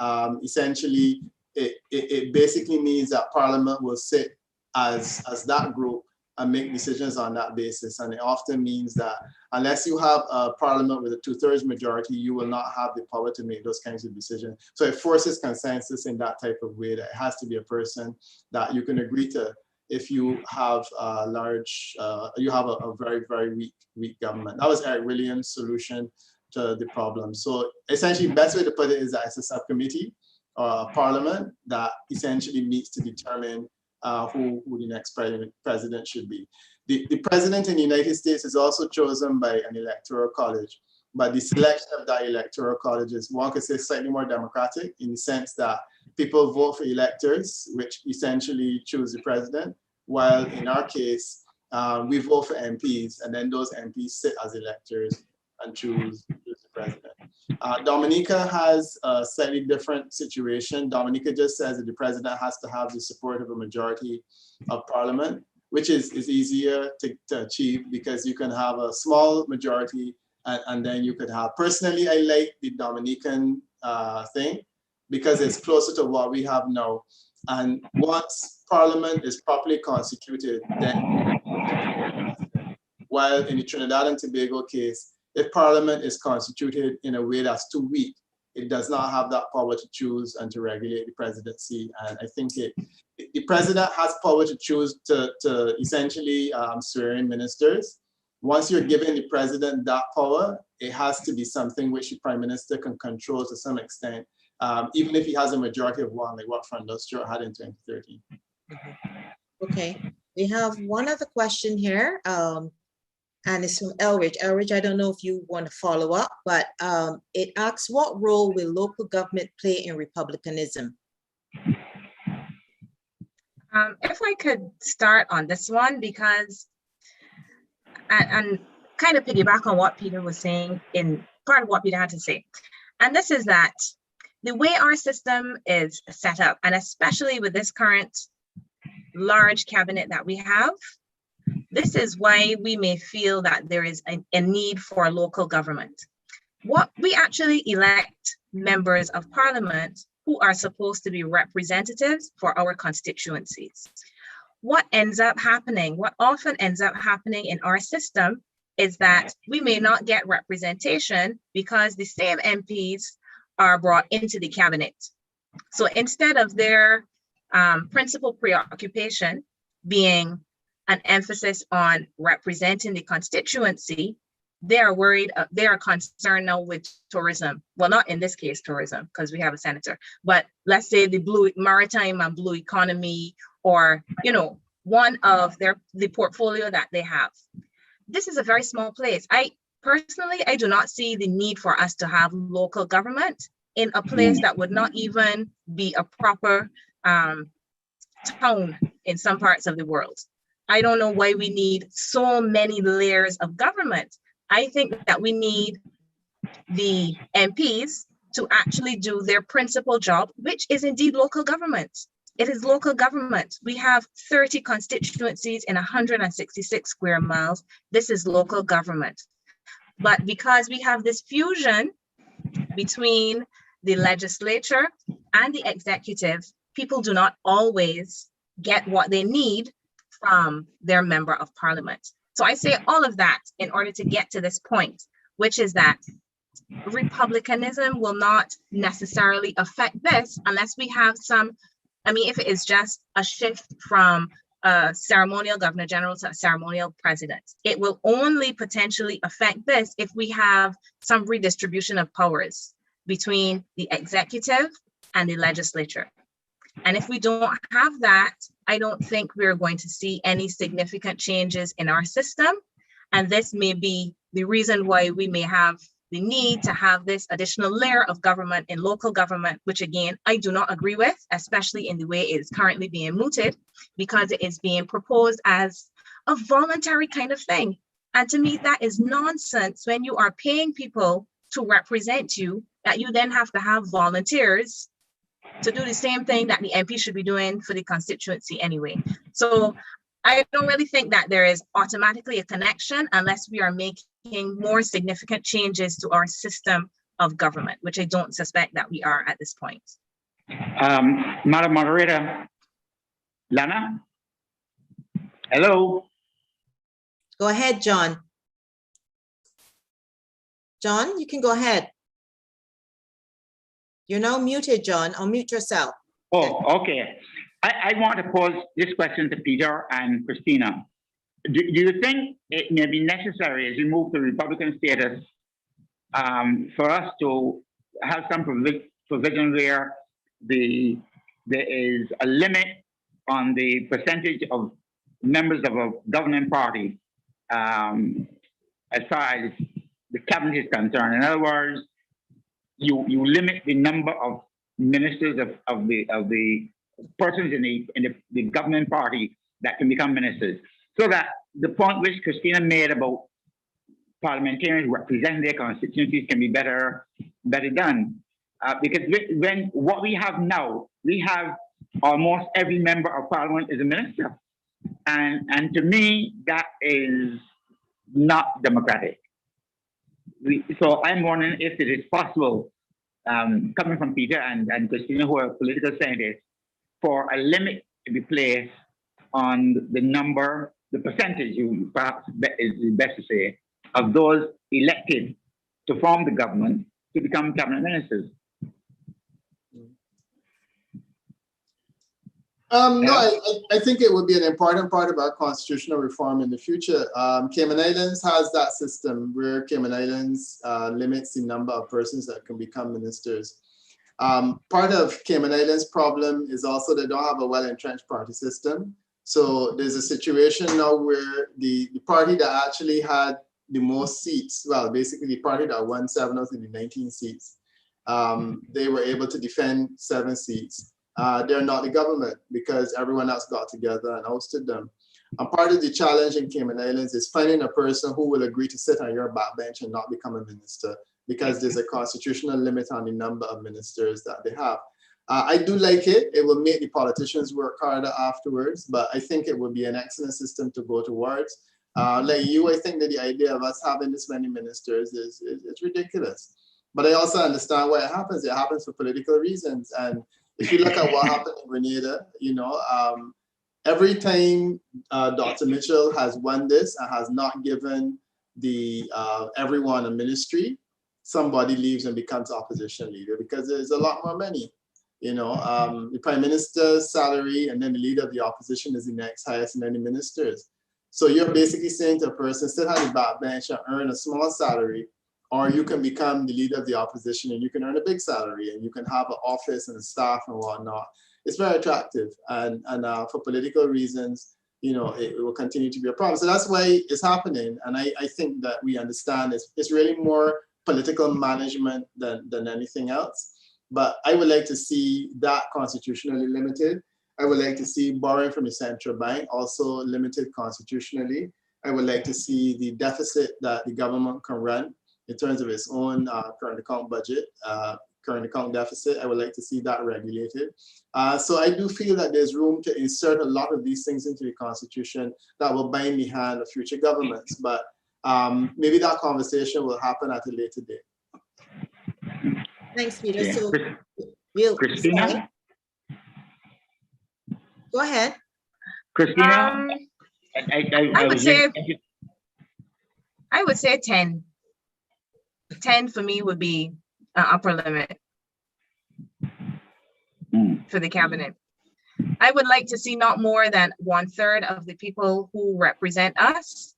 Speaker 4: essentially, it basically means that parliament will sit as that group and make decisions on that basis. And it often means that unless you have a parliament with a 2/3 majority, you will not have the power to make those kinds of decisions. So it forces consensus in that type of way, that it has to be a person that you can agree to if you have a large, you have a very, very weak government. That was Eric Williams' solution to the problem. So essentially, the best way to put it is that it's a subcommittee or a parliament that essentially meets to determine who the next president should be. The president in the United States is also chosen by an electoral college, but the selection of that electoral college is, one could say, slightly more democratic in the sense that people vote for electors, which essentially choose the president, while in our case, we vote for MPs, and then those MPs sit as electors and choose the president. Dominica has a slightly different situation. Dominica just says that the president has to have the support of a majority of parliament, which is easier to achieve because you can have a small majority and then you could have, personally, I like the Dominican thing because it's closer to what we have now. And once parliament is properly constituted, then while in the Trinidad and Tobago case, if parliament is constituted in a way that's too weak, it does not have that power to choose and to regulate the presidency. And I think the president has power to choose to essentially swear in ministers. Once you're giving the president that power, it has to be something which the prime minister can control to some extent, even if he has a majority of one, like what Fernando Stewart had in 2013.
Speaker 1: Okay, we have one other question here. And it's from Elridge. Elridge, I don't know if you want to follow up, but it asks, what role will local government play in republicanism?
Speaker 3: If I could start on this one, because, and kind of piggyback on what Peter was saying, in part of what Peter had to say. And this is that the way our system is set up, and especially with this current large cabinet that we have, this is why we may feel that there is a need for local government. What we actually elect members of parliament who are supposed to be representatives for our constituencies. What ends up happening, what often ends up happening in our system is that we may not get representation because the same MPs are brought into the cabinet. So instead of their principal preoccupation being an emphasis on representing the constituency, they are worried, they are concerned now with tourism. Well, not in this case, tourism, because we have a senator, but let's say the blue maritime and blue economy, or, you know, one of the portfolio that they have. This is a very small place. I do not see the need for us to have local government in a place that would not even be a proper town in some parts of the world. I don't know why we need so many layers of government. I think that we need the MPs to actually do their principal job, which is indeed local government. It is local government. We have 30 constituencies in 166 square miles. This is local government. But because we have this fusion between the legislature and the executive, people do not always get what they need from their member of parliament. So I say all of that in order to get to this point, which is that republicanism will not necessarily affect this unless we have some, I mean, if it is just a shift from a ceremonial governor general to a ceremonial president. It will only potentially affect this if we have some redistribution of powers between the executive and the legislature. And if we don't have that, I don't think we're going to see any significant changes in our system. And this may be the reason why we may have the need to have this additional layer of government in local government, which again, I do not agree with, especially in the way it is currently being mooted, because it is being proposed as a voluntary kind of thing. And to me, that is nonsense when you are paying people to represent you, that you then have to have volunteers to do the same thing that the MP should be doing for the constituency anyway. So I don't really think that there is automatically a connection unless we are making more significant changes to our system of government, which I don't suspect that we are at this point.
Speaker 5: Madam Moderator, Lana? Hello?
Speaker 1: Go ahead, John. John, you can go ahead. You're now muted, John. Unmute yourself.
Speaker 5: Oh, okay. I want to pose this question to Peter and Christina. Do you think it may be necessary as we move to Republican status for us to have some provision where there is a limit on the percentage of members of a governing party as far as the cabinet is concerned? In other words, you limit the number of ministers of the persons in the governing party that can become ministers, so that the point which Christina made about parliamentarians representing their constituencies can be better done. Because when what we have now, we have almost every member of parliament is a minister, and to me that is not democratic. So I'm wondering if it is possible, coming from Peter and Christina, who are political scientists, for a limit to be placed on the number, the percentage, perhaps is best to say, of those elected to form the government to become cabinet ministers.
Speaker 4: No, I think it would be an important part of our constitutional reform in the future. Cayman Islands has that system where Cayman Islands limits the number of persons that can become ministers. Part of Cayman Islands' problem is also they don't have a well-entrenched party system. So there's a situation now where the party that actually had the most seats, well, basically the party that won 7 out of the 19 seats, they were able to defend 7 seats. They're not the government because everyone else got together and ousted them. And part of the challenge in Cayman Islands is finding a person who will agree to sit on your backbench and not become a minister, because there's a constitutional limit on the number of ministers that they have. I do like it. It will make the politicians work harder afterwards, but I think it would be an excellent system to go towards. Like you, I think that the idea of us having this many ministers is ridiculous. But I also understand why it happens. It happens for political reasons. And if you look at what happened in Grenada, you know, every time Dr. Mitchell has won this and has not given the everyone a ministry, somebody leaves and becomes opposition leader because there's a lot more money. You know, the prime minister's salary and then the leader of the opposition is the next highest in any ministers. So you're basically saying to a person, sit on the backbench and earn a small salary, or you can become the leader of the opposition and you can earn a big salary and you can have an office and a staff and whatnot. It's very attractive. And for political reasons, you know, it will continue to be a problem. So that's why it's happening. And I think that we understand it's really more political management than anything else. But I would like to see that constitutionally limited. I would like to see borrowing from the central bank also limited constitutionally. I would like to see the deficit that the government can run in terms of its own current account budget, current account deficit. I would like to see that regulated. So I do feel that there's room to insert a lot of these things into the Constitution that will bind the hand of future governments. But maybe that conversation will happen at a later date.
Speaker 1: Thanks, Peter.
Speaker 5: Yeah.
Speaker 1: So
Speaker 5: Christina?
Speaker 1: sorry. Go ahead.
Speaker 5: Christina?
Speaker 3: I would say 10. 10 for me would be an upper limit for the cabinet. I would like to see not more than 1/3 of the people who represent us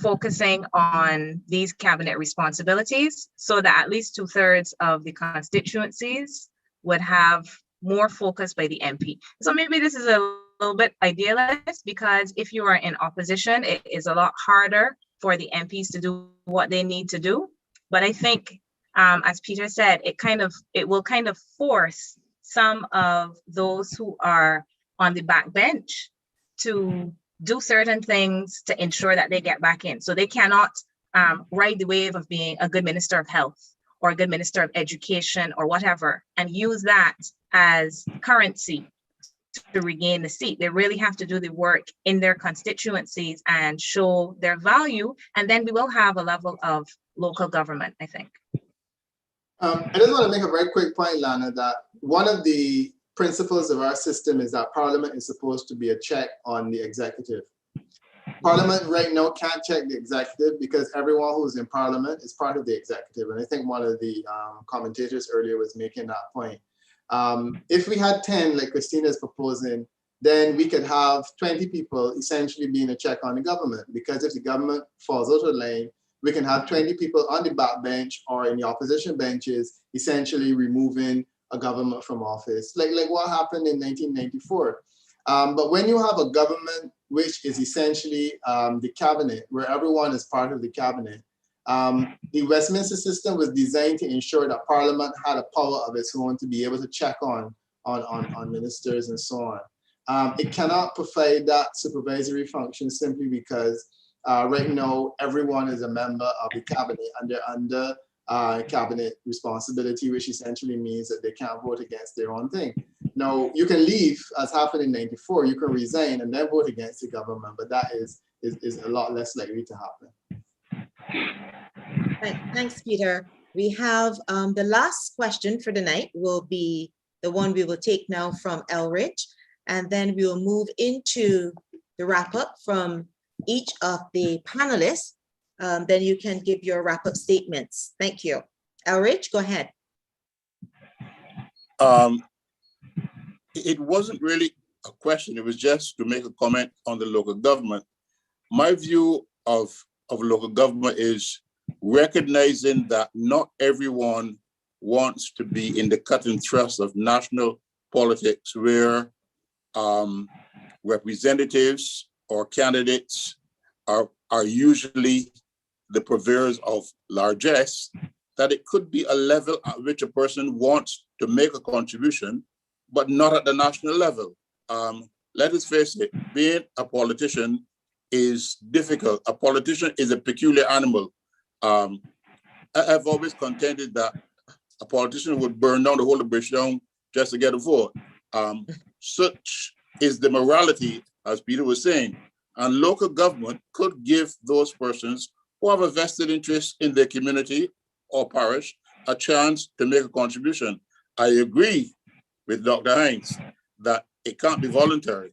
Speaker 3: focusing on these cabinet responsibilities, so that at least 2/3 of the constituencies would have more focus by the MP. So maybe this is a little bit idealist, because if you are in opposition, it is a lot harder for the MPs to do what they need to do. But I think, as Peter said, it will kind of force some of those who are on the back bench to do certain things to ensure that they get back in. So they cannot ride the wave of being a good minister of health or a good minister of education or whatever, and use that as currency to regain the seat. They really have to do the work in their constituencies and show their value, and then we will have a level of local government, I think.
Speaker 4: I just want to make a very quick point, Lana, that one of the principles of our system is that Parliament is supposed to be a check on the executive. Parliament right now can't check the executive because everyone who's in Parliament is part of the executive. And I think one of the commentators earlier was making that point. If we had 10, like Christina is proposing, then we could have 20 people essentially being a check on the government, because if the government falls out of line, we can have 20 people on the backbench or in the opposition benches, essentially removing a government from office, like what happened in 1994. But when you have a government which is essentially the cabinet, where everyone is part of the cabinet, the Westminster system was designed to ensure that Parliament had a power of its own to be able to check on ministers and so on. It cannot provide that supervisory function simply because right now everyone is a member of the cabinet and they're under cabinet responsibility, which essentially means that they can't vote against their own thing. Now, you can leave, as happened in '94, you can resign and then vote against the government, but that is a lot less likely to happen.
Speaker 1: Thanks, Peter. We have the last question for the night will be the one we will take now from Elridge, and then we will move into the wrap up from each of the panelists. Then you can give your wrap up statements. Thank you. Elridge, go ahead.
Speaker 6: It wasn't really a question. It was just to make a comment on the local government. My view of local government is recognizing that not everyone wants to be in the cut and thrust of national politics, where representatives or candidates are usually the purveyors of largesse, that it could be a level at which a person wants to make a contribution, but not at the national level. Let us face it, being a politician is difficult. A politician is a peculiar animal. I've always contended that a politician would burn down the whole of British just to get a vote. Such is the morality, as Peter was saying. And local government could give those persons who have a vested interest in their community or parish a chance to make a contribution. I agree with Dr. Hines that it can't be voluntary.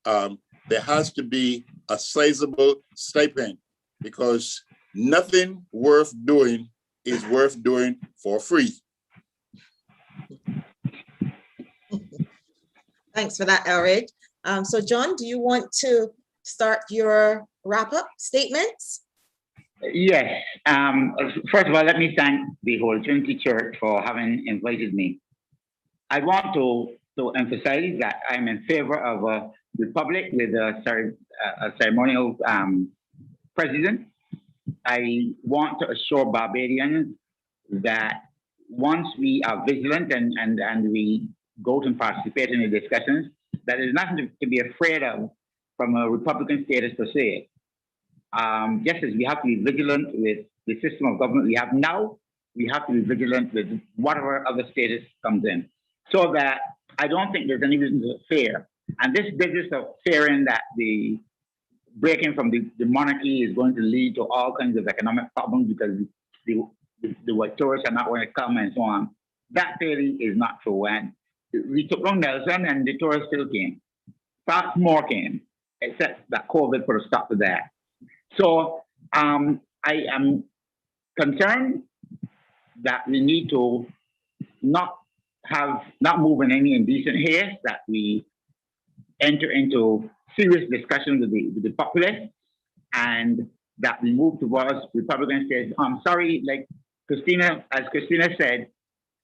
Speaker 6: There has to be a sizable stipend, because nothing worth doing is worth doing for free.
Speaker 1: Thanks for that, Elridge. So John, do you want to start your wrap-up statements?
Speaker 5: Yes. First of all, let me thank the whole Trinity Church for having invited me. I want to emphasize that I'm in favor of a republic with a ceremonial president. I want to assure Barbadians that once we are vigilant and we go and participate in the discussions, that there's nothing to be afraid of from a Republican status per se. Just as we have to be vigilant with the system of government we have now, we have to be vigilant with whatever other status comes in. So that I don't think there's any reason to fear. And this business of fearing that the breaking from the monarchy is going to lead to all kinds of economic problems because the white tourists are not going to come and so on, that theory is not true. And we took on Nelson and the tourists still came. Perhaps more came, except that COVID put a stop to that. So I am concerned that we need to not move in any indecent haste, that we enter into serious discussion with the populace, and that we move towards Republican states. I'm sorry, like as Christina said,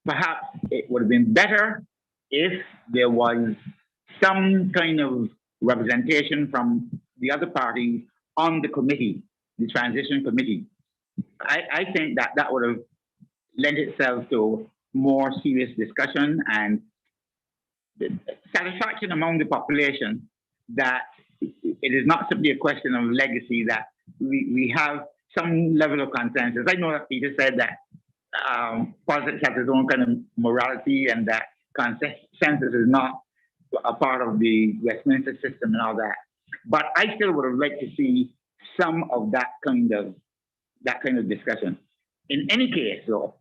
Speaker 5: perhaps it would have been better if there was some kind of representation from the other parties on the committee, the transition committee. I think that would have lent itself to more serious discussion and the satisfaction among the population that it is not simply a question of legacy, that we have some level of consensus. I know that Peter said that politics has its own kind of morality, and that consensus is not a part of the Westminster system and all that. But I still would have liked to see some of that kind of discussion. In any case, though,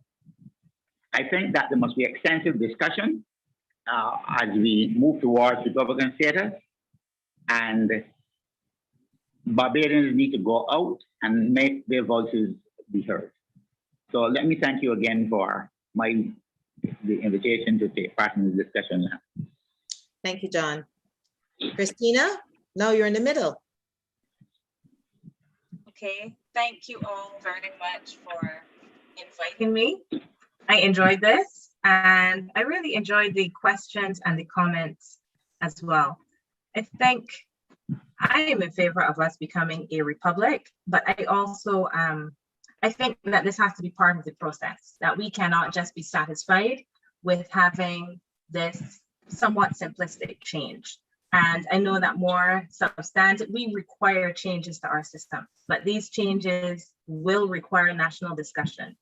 Speaker 5: I think that there must be extensive discussion as we move towards Republican status, and Barbadians need to go out and make their voices be heard. So let me thank you again for the invitation to take part in the discussion now.
Speaker 1: Thank you, John. Christina, now you're in the middle.
Speaker 3: Okay, thank you all very much for inviting me. I enjoyed this, and I really enjoyed the questions and the comments as well. I think I am in favor of us becoming a republic, but I also I think that this has to be part of the process, that we cannot just be satisfied with having this somewhat simplistic change. And I know that more substantive, we require changes to our system, but these changes will require national discussion.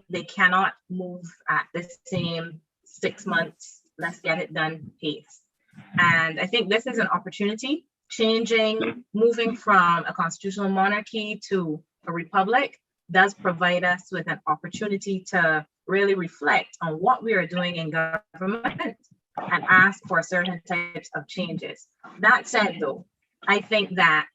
Speaker 3: They cannot move at the same 6 months, let's get it done pace. And I think this is an opportunity, moving from a constitutional monarchy to a republic does provide us with an opportunity to really reflect on what we are doing in government and ask for certain types of changes. That said, though, I think that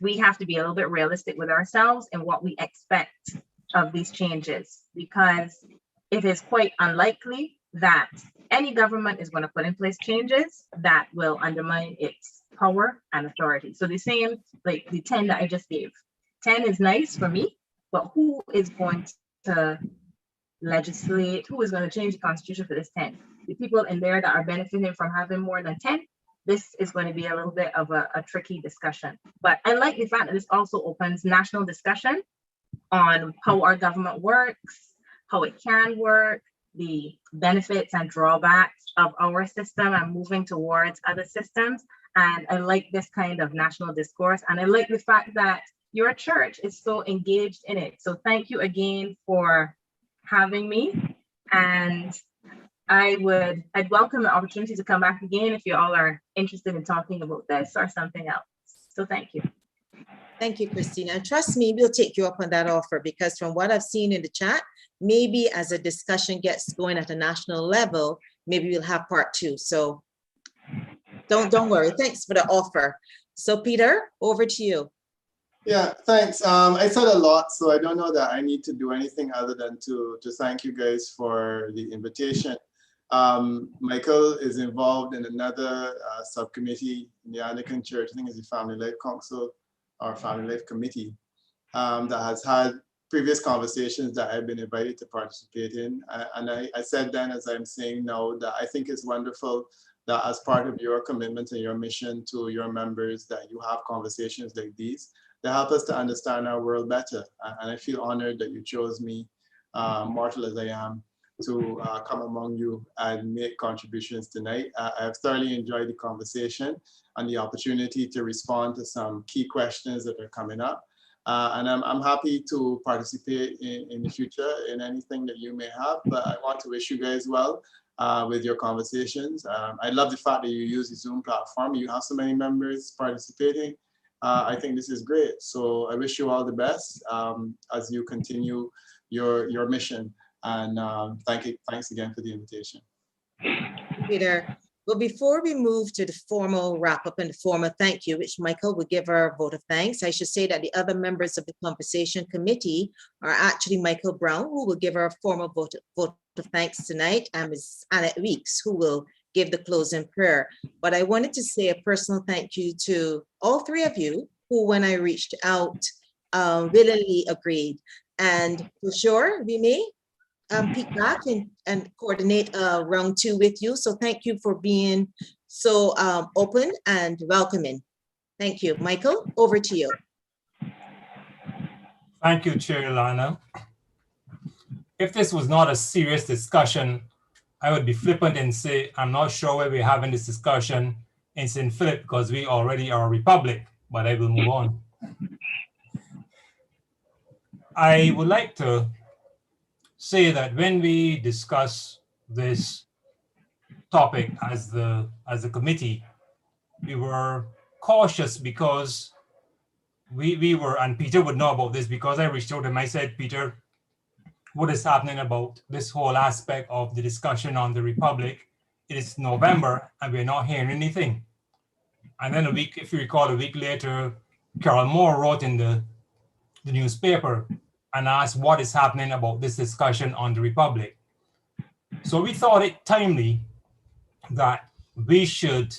Speaker 3: we have to be a little bit realistic with ourselves and what we expect of these changes, because it is quite unlikely that any government is going to put in place changes that will undermine its power and authority. So the same, like the 10 that I just gave. 10 is nice for me, but who is going to legislate? Who is going to change the constitution for this 10? The people in there that are benefiting from having more than 10, this is going to be a little bit of a tricky discussion. But I like the fact that this also opens national discussion on how our government works, how it can work, the benefits and drawbacks of our system and moving towards other systems. And I like this kind of national discourse. And I like the fact that your church is so engaged in it. So thank you again for having me. And I'd welcome the opportunity to come back again if you all are interested in talking about this or something else. So thank you.
Speaker 1: Thank you, Christina. And trust me, we'll take you up on that offer, because from what I've seen in the chat, maybe as a discussion gets going at a national level, maybe we'll have part 2. So don't worry. Thanks for the offer. So Peter, over to you.
Speaker 4: Yeah, thanks. I said a lot, so I don't know that I need to do anything other than to thank you guys for the invitation. Michael is involved in another subcommittee in the Anglican Church, I think it's the Family Life Council or Family Life Committee, that has had previous conversations that I've been invited to participate in. And I said then, as I'm saying now, that I think it's wonderful that as part of your commitment and your mission to your members, that you have conversations like these to help us to understand our world better. And I feel honored that you chose me, mortal as I am, to come among you and make contributions tonight. I have thoroughly enjoyed the conversation and the opportunity to respond to some key questions that are coming up. And I'm happy to participate in the future in anything that you may have, but I want to wish you guys well with your conversations. I love the fact that you use the Zoom platform. You have so many members participating. I think this is great. So I wish you all the best as you continue your mission. And thanks again for the invitation.
Speaker 1: Peter, well, before we move to the formal wrap up and the formal thank you, which Michael will give our vote of thanks, I should say that the other members of the Conversation Committee are actually Michael Brown, who will give our formal vote of thanks tonight, and Ms. Annette Weeks, who will give the closing prayer. But I wanted to say a personal thank you to all 3 of you who, when I reached out, willingly agreed. And for sure, we may peek back and coordinate round 2 with you. So thank you for being so open and welcoming. Thank you. Michael, over to you.
Speaker 7: Thank you, Chair Lana. If this was not a serious discussion, I would be flippant and say, I'm not sure why we're having this discussion in St. Philip because we already are a republic, but I will move on. I would like to say that when we discuss this topic as the committee, we were cautious because we were, and Peter would know about this because I reached out to him. I said, Peter, what is happening about this whole aspect of the discussion on the Republic? It is November and we're not hearing anything. And then a week, if you recall, a week later, Carol Moore wrote in the newspaper and asked what is happening about this discussion on the Republic. So we thought it timely that we should,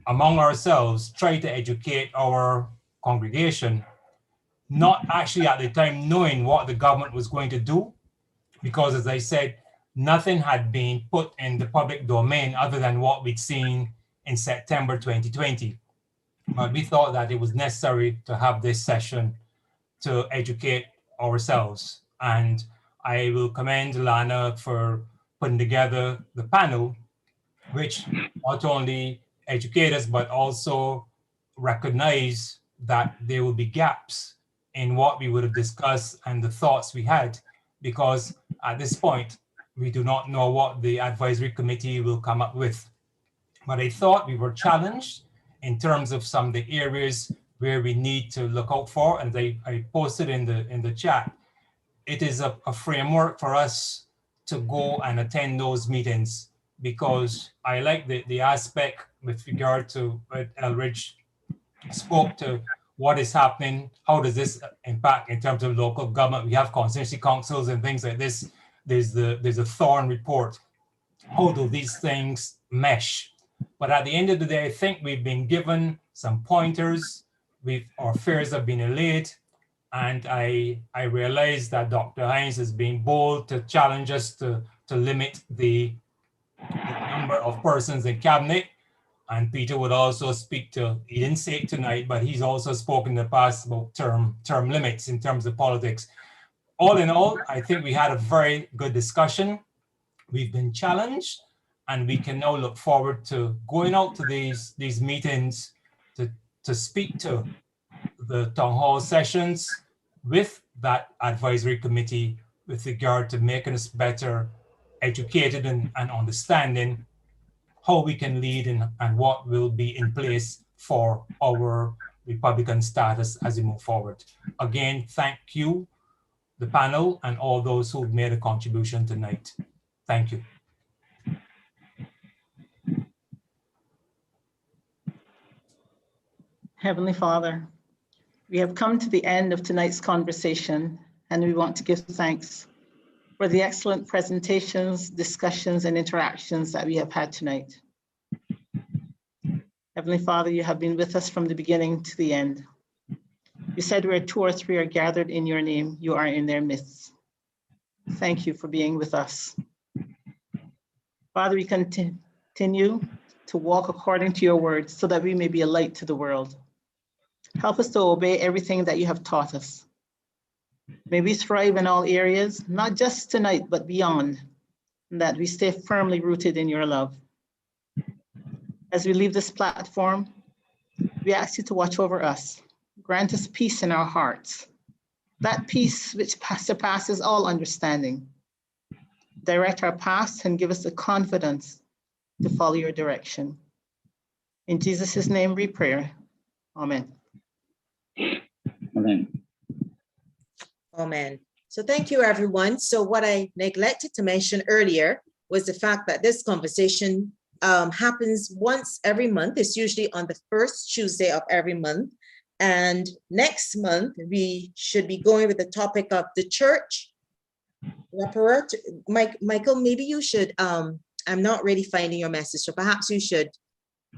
Speaker 7: among ourselves, try to educate our congregation, not actually at the time knowing what the government was going to do, because as I said, nothing had been put in the public domain other than what we'd seen in September 2020. But we thought that it was necessary to have this session to educate ourselves. And I will commend Lana for putting together the panel, which not only educate us, but also recognize that there will be gaps in what we would have discussed and the thoughts we had, because at this point, we do not know what the advisory committee will come up with. But I thought we were challenged in terms of some of the areas where we need to look out for, and I posted in the chat. It is a framework for us to go and attend those meetings, because I like the aspect with regard to what Elridge spoke to, what is happening, how does this impact in terms of local government. We have constituency councils and things like this. There's a Thorn report. How do these things mesh? But at the end of the day, I think we've been given some pointers. Our fears have been allayed. And I realize that Dr. Hines is being bold to challenge us to limit the number of persons in cabinet. And Peter would also speak to, he didn't say it tonight, but he's also spoken in the past about term limits in terms of politics. All in all, I think we had a very good discussion. We've been challenged, and we can now look forward to going out to these meetings to speak to the town hall sessions with that advisory committee with regard to making us better educated and understanding how we can lead and what will be in place for our Republican status as we move forward. Again, thank you, the panel, and all those who've made a contribution tonight. Thank you.
Speaker 9: Heavenly Father, we have come to the end of tonight's conversation, and we want to give thanks for the excellent presentations, discussions, and interactions that we have had tonight. Heavenly Father, you have been with us from the beginning to the end. You said where 2 or 3 are gathered in your name, you are in their midst. Thank you for being with us. Father, we continue to walk according to your words so that we may be a light to the world. Help us to obey everything that you have taught us. May we thrive in all areas, not just tonight, but beyond, and that we stay firmly rooted in your love. As we leave this platform, we ask you to watch over us. Grant us peace in our hearts, that peace which surpasses all understanding. Direct our paths and give us the confidence to follow your direction. In Jesus' name we pray. Amen.
Speaker 5: Amen.
Speaker 1: Amen. So thank you, everyone. So what I neglected to mention earlier was the fact that this conversation happens once every month. It's usually on the first Tuesday of every month. And next month, we should be going with the topic of the church. Michael, maybe you should, I'm not really finding your message, so perhaps you should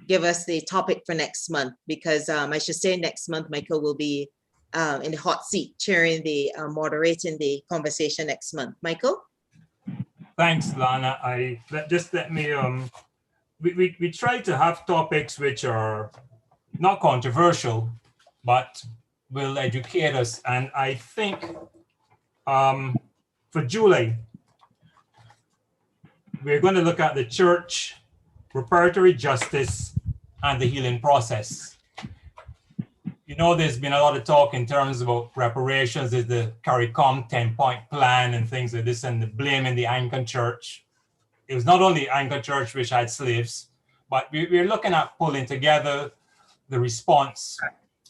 Speaker 1: give us the topic for next month, because I should say next month, Michael will be in the hot seat, chairing the, moderating the conversation next month. Michael?
Speaker 7: Thanks, Lana. Let me, we try to have topics which are not controversial, but will educate us. And I think for July, we're going to look at the church, preparatory justice, and the healing process. You know, there's been a lot of talk in terms about reparations, there's the CARICOM 10-point plan and things like this, and the blame in the Anglican Church. It was not only the Anglican Church which had slaves, but we're looking at pulling together the response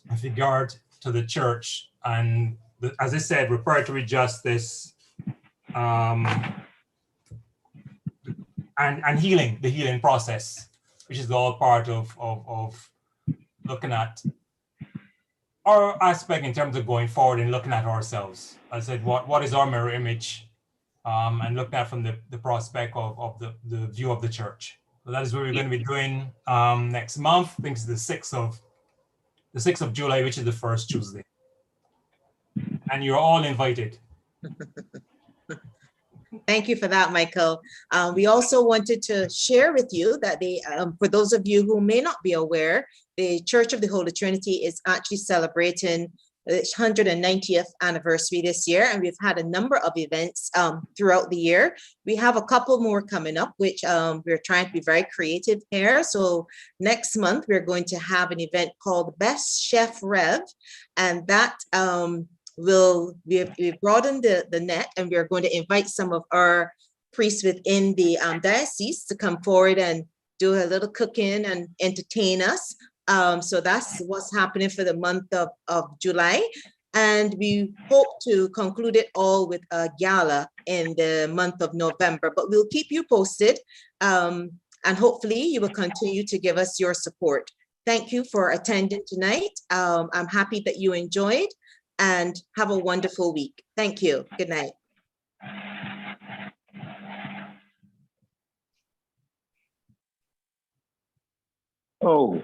Speaker 7: with regard to the church and, as I said, reparatory justice and healing, the healing process, which is all part of looking at our aspect in terms of going forward and looking at ourselves. I said, what is our mirror image? And looking at from the prospect of the view of the church. So that is what we're going to be doing next month. I think it's the 6th of July, which is the first Tuesday. And you're all invited.
Speaker 1: Thank you for that, Michael. We also wanted to share with you that for those of you who may not be aware, the Church of the Holy Trinity is actually celebrating its 190th anniversary this year, and we've had a number of events throughout the year. We have a couple more coming up, which we're trying to be very creative here. So next month, we're going to have an event called Best Chef Rev, and that we've broadened the net, and we're going to invite some of our priests within the diocese to come forward and do a little cooking and entertain us. So that's what's happening for the month of July. And we hope to conclude it all with a gala in the month of November, but we'll keep you posted. And hopefully you will continue to give us your support. Thank you for attending tonight. I'm happy that you enjoyed, and have a wonderful week. Thank you. Good night.
Speaker 5: Oh.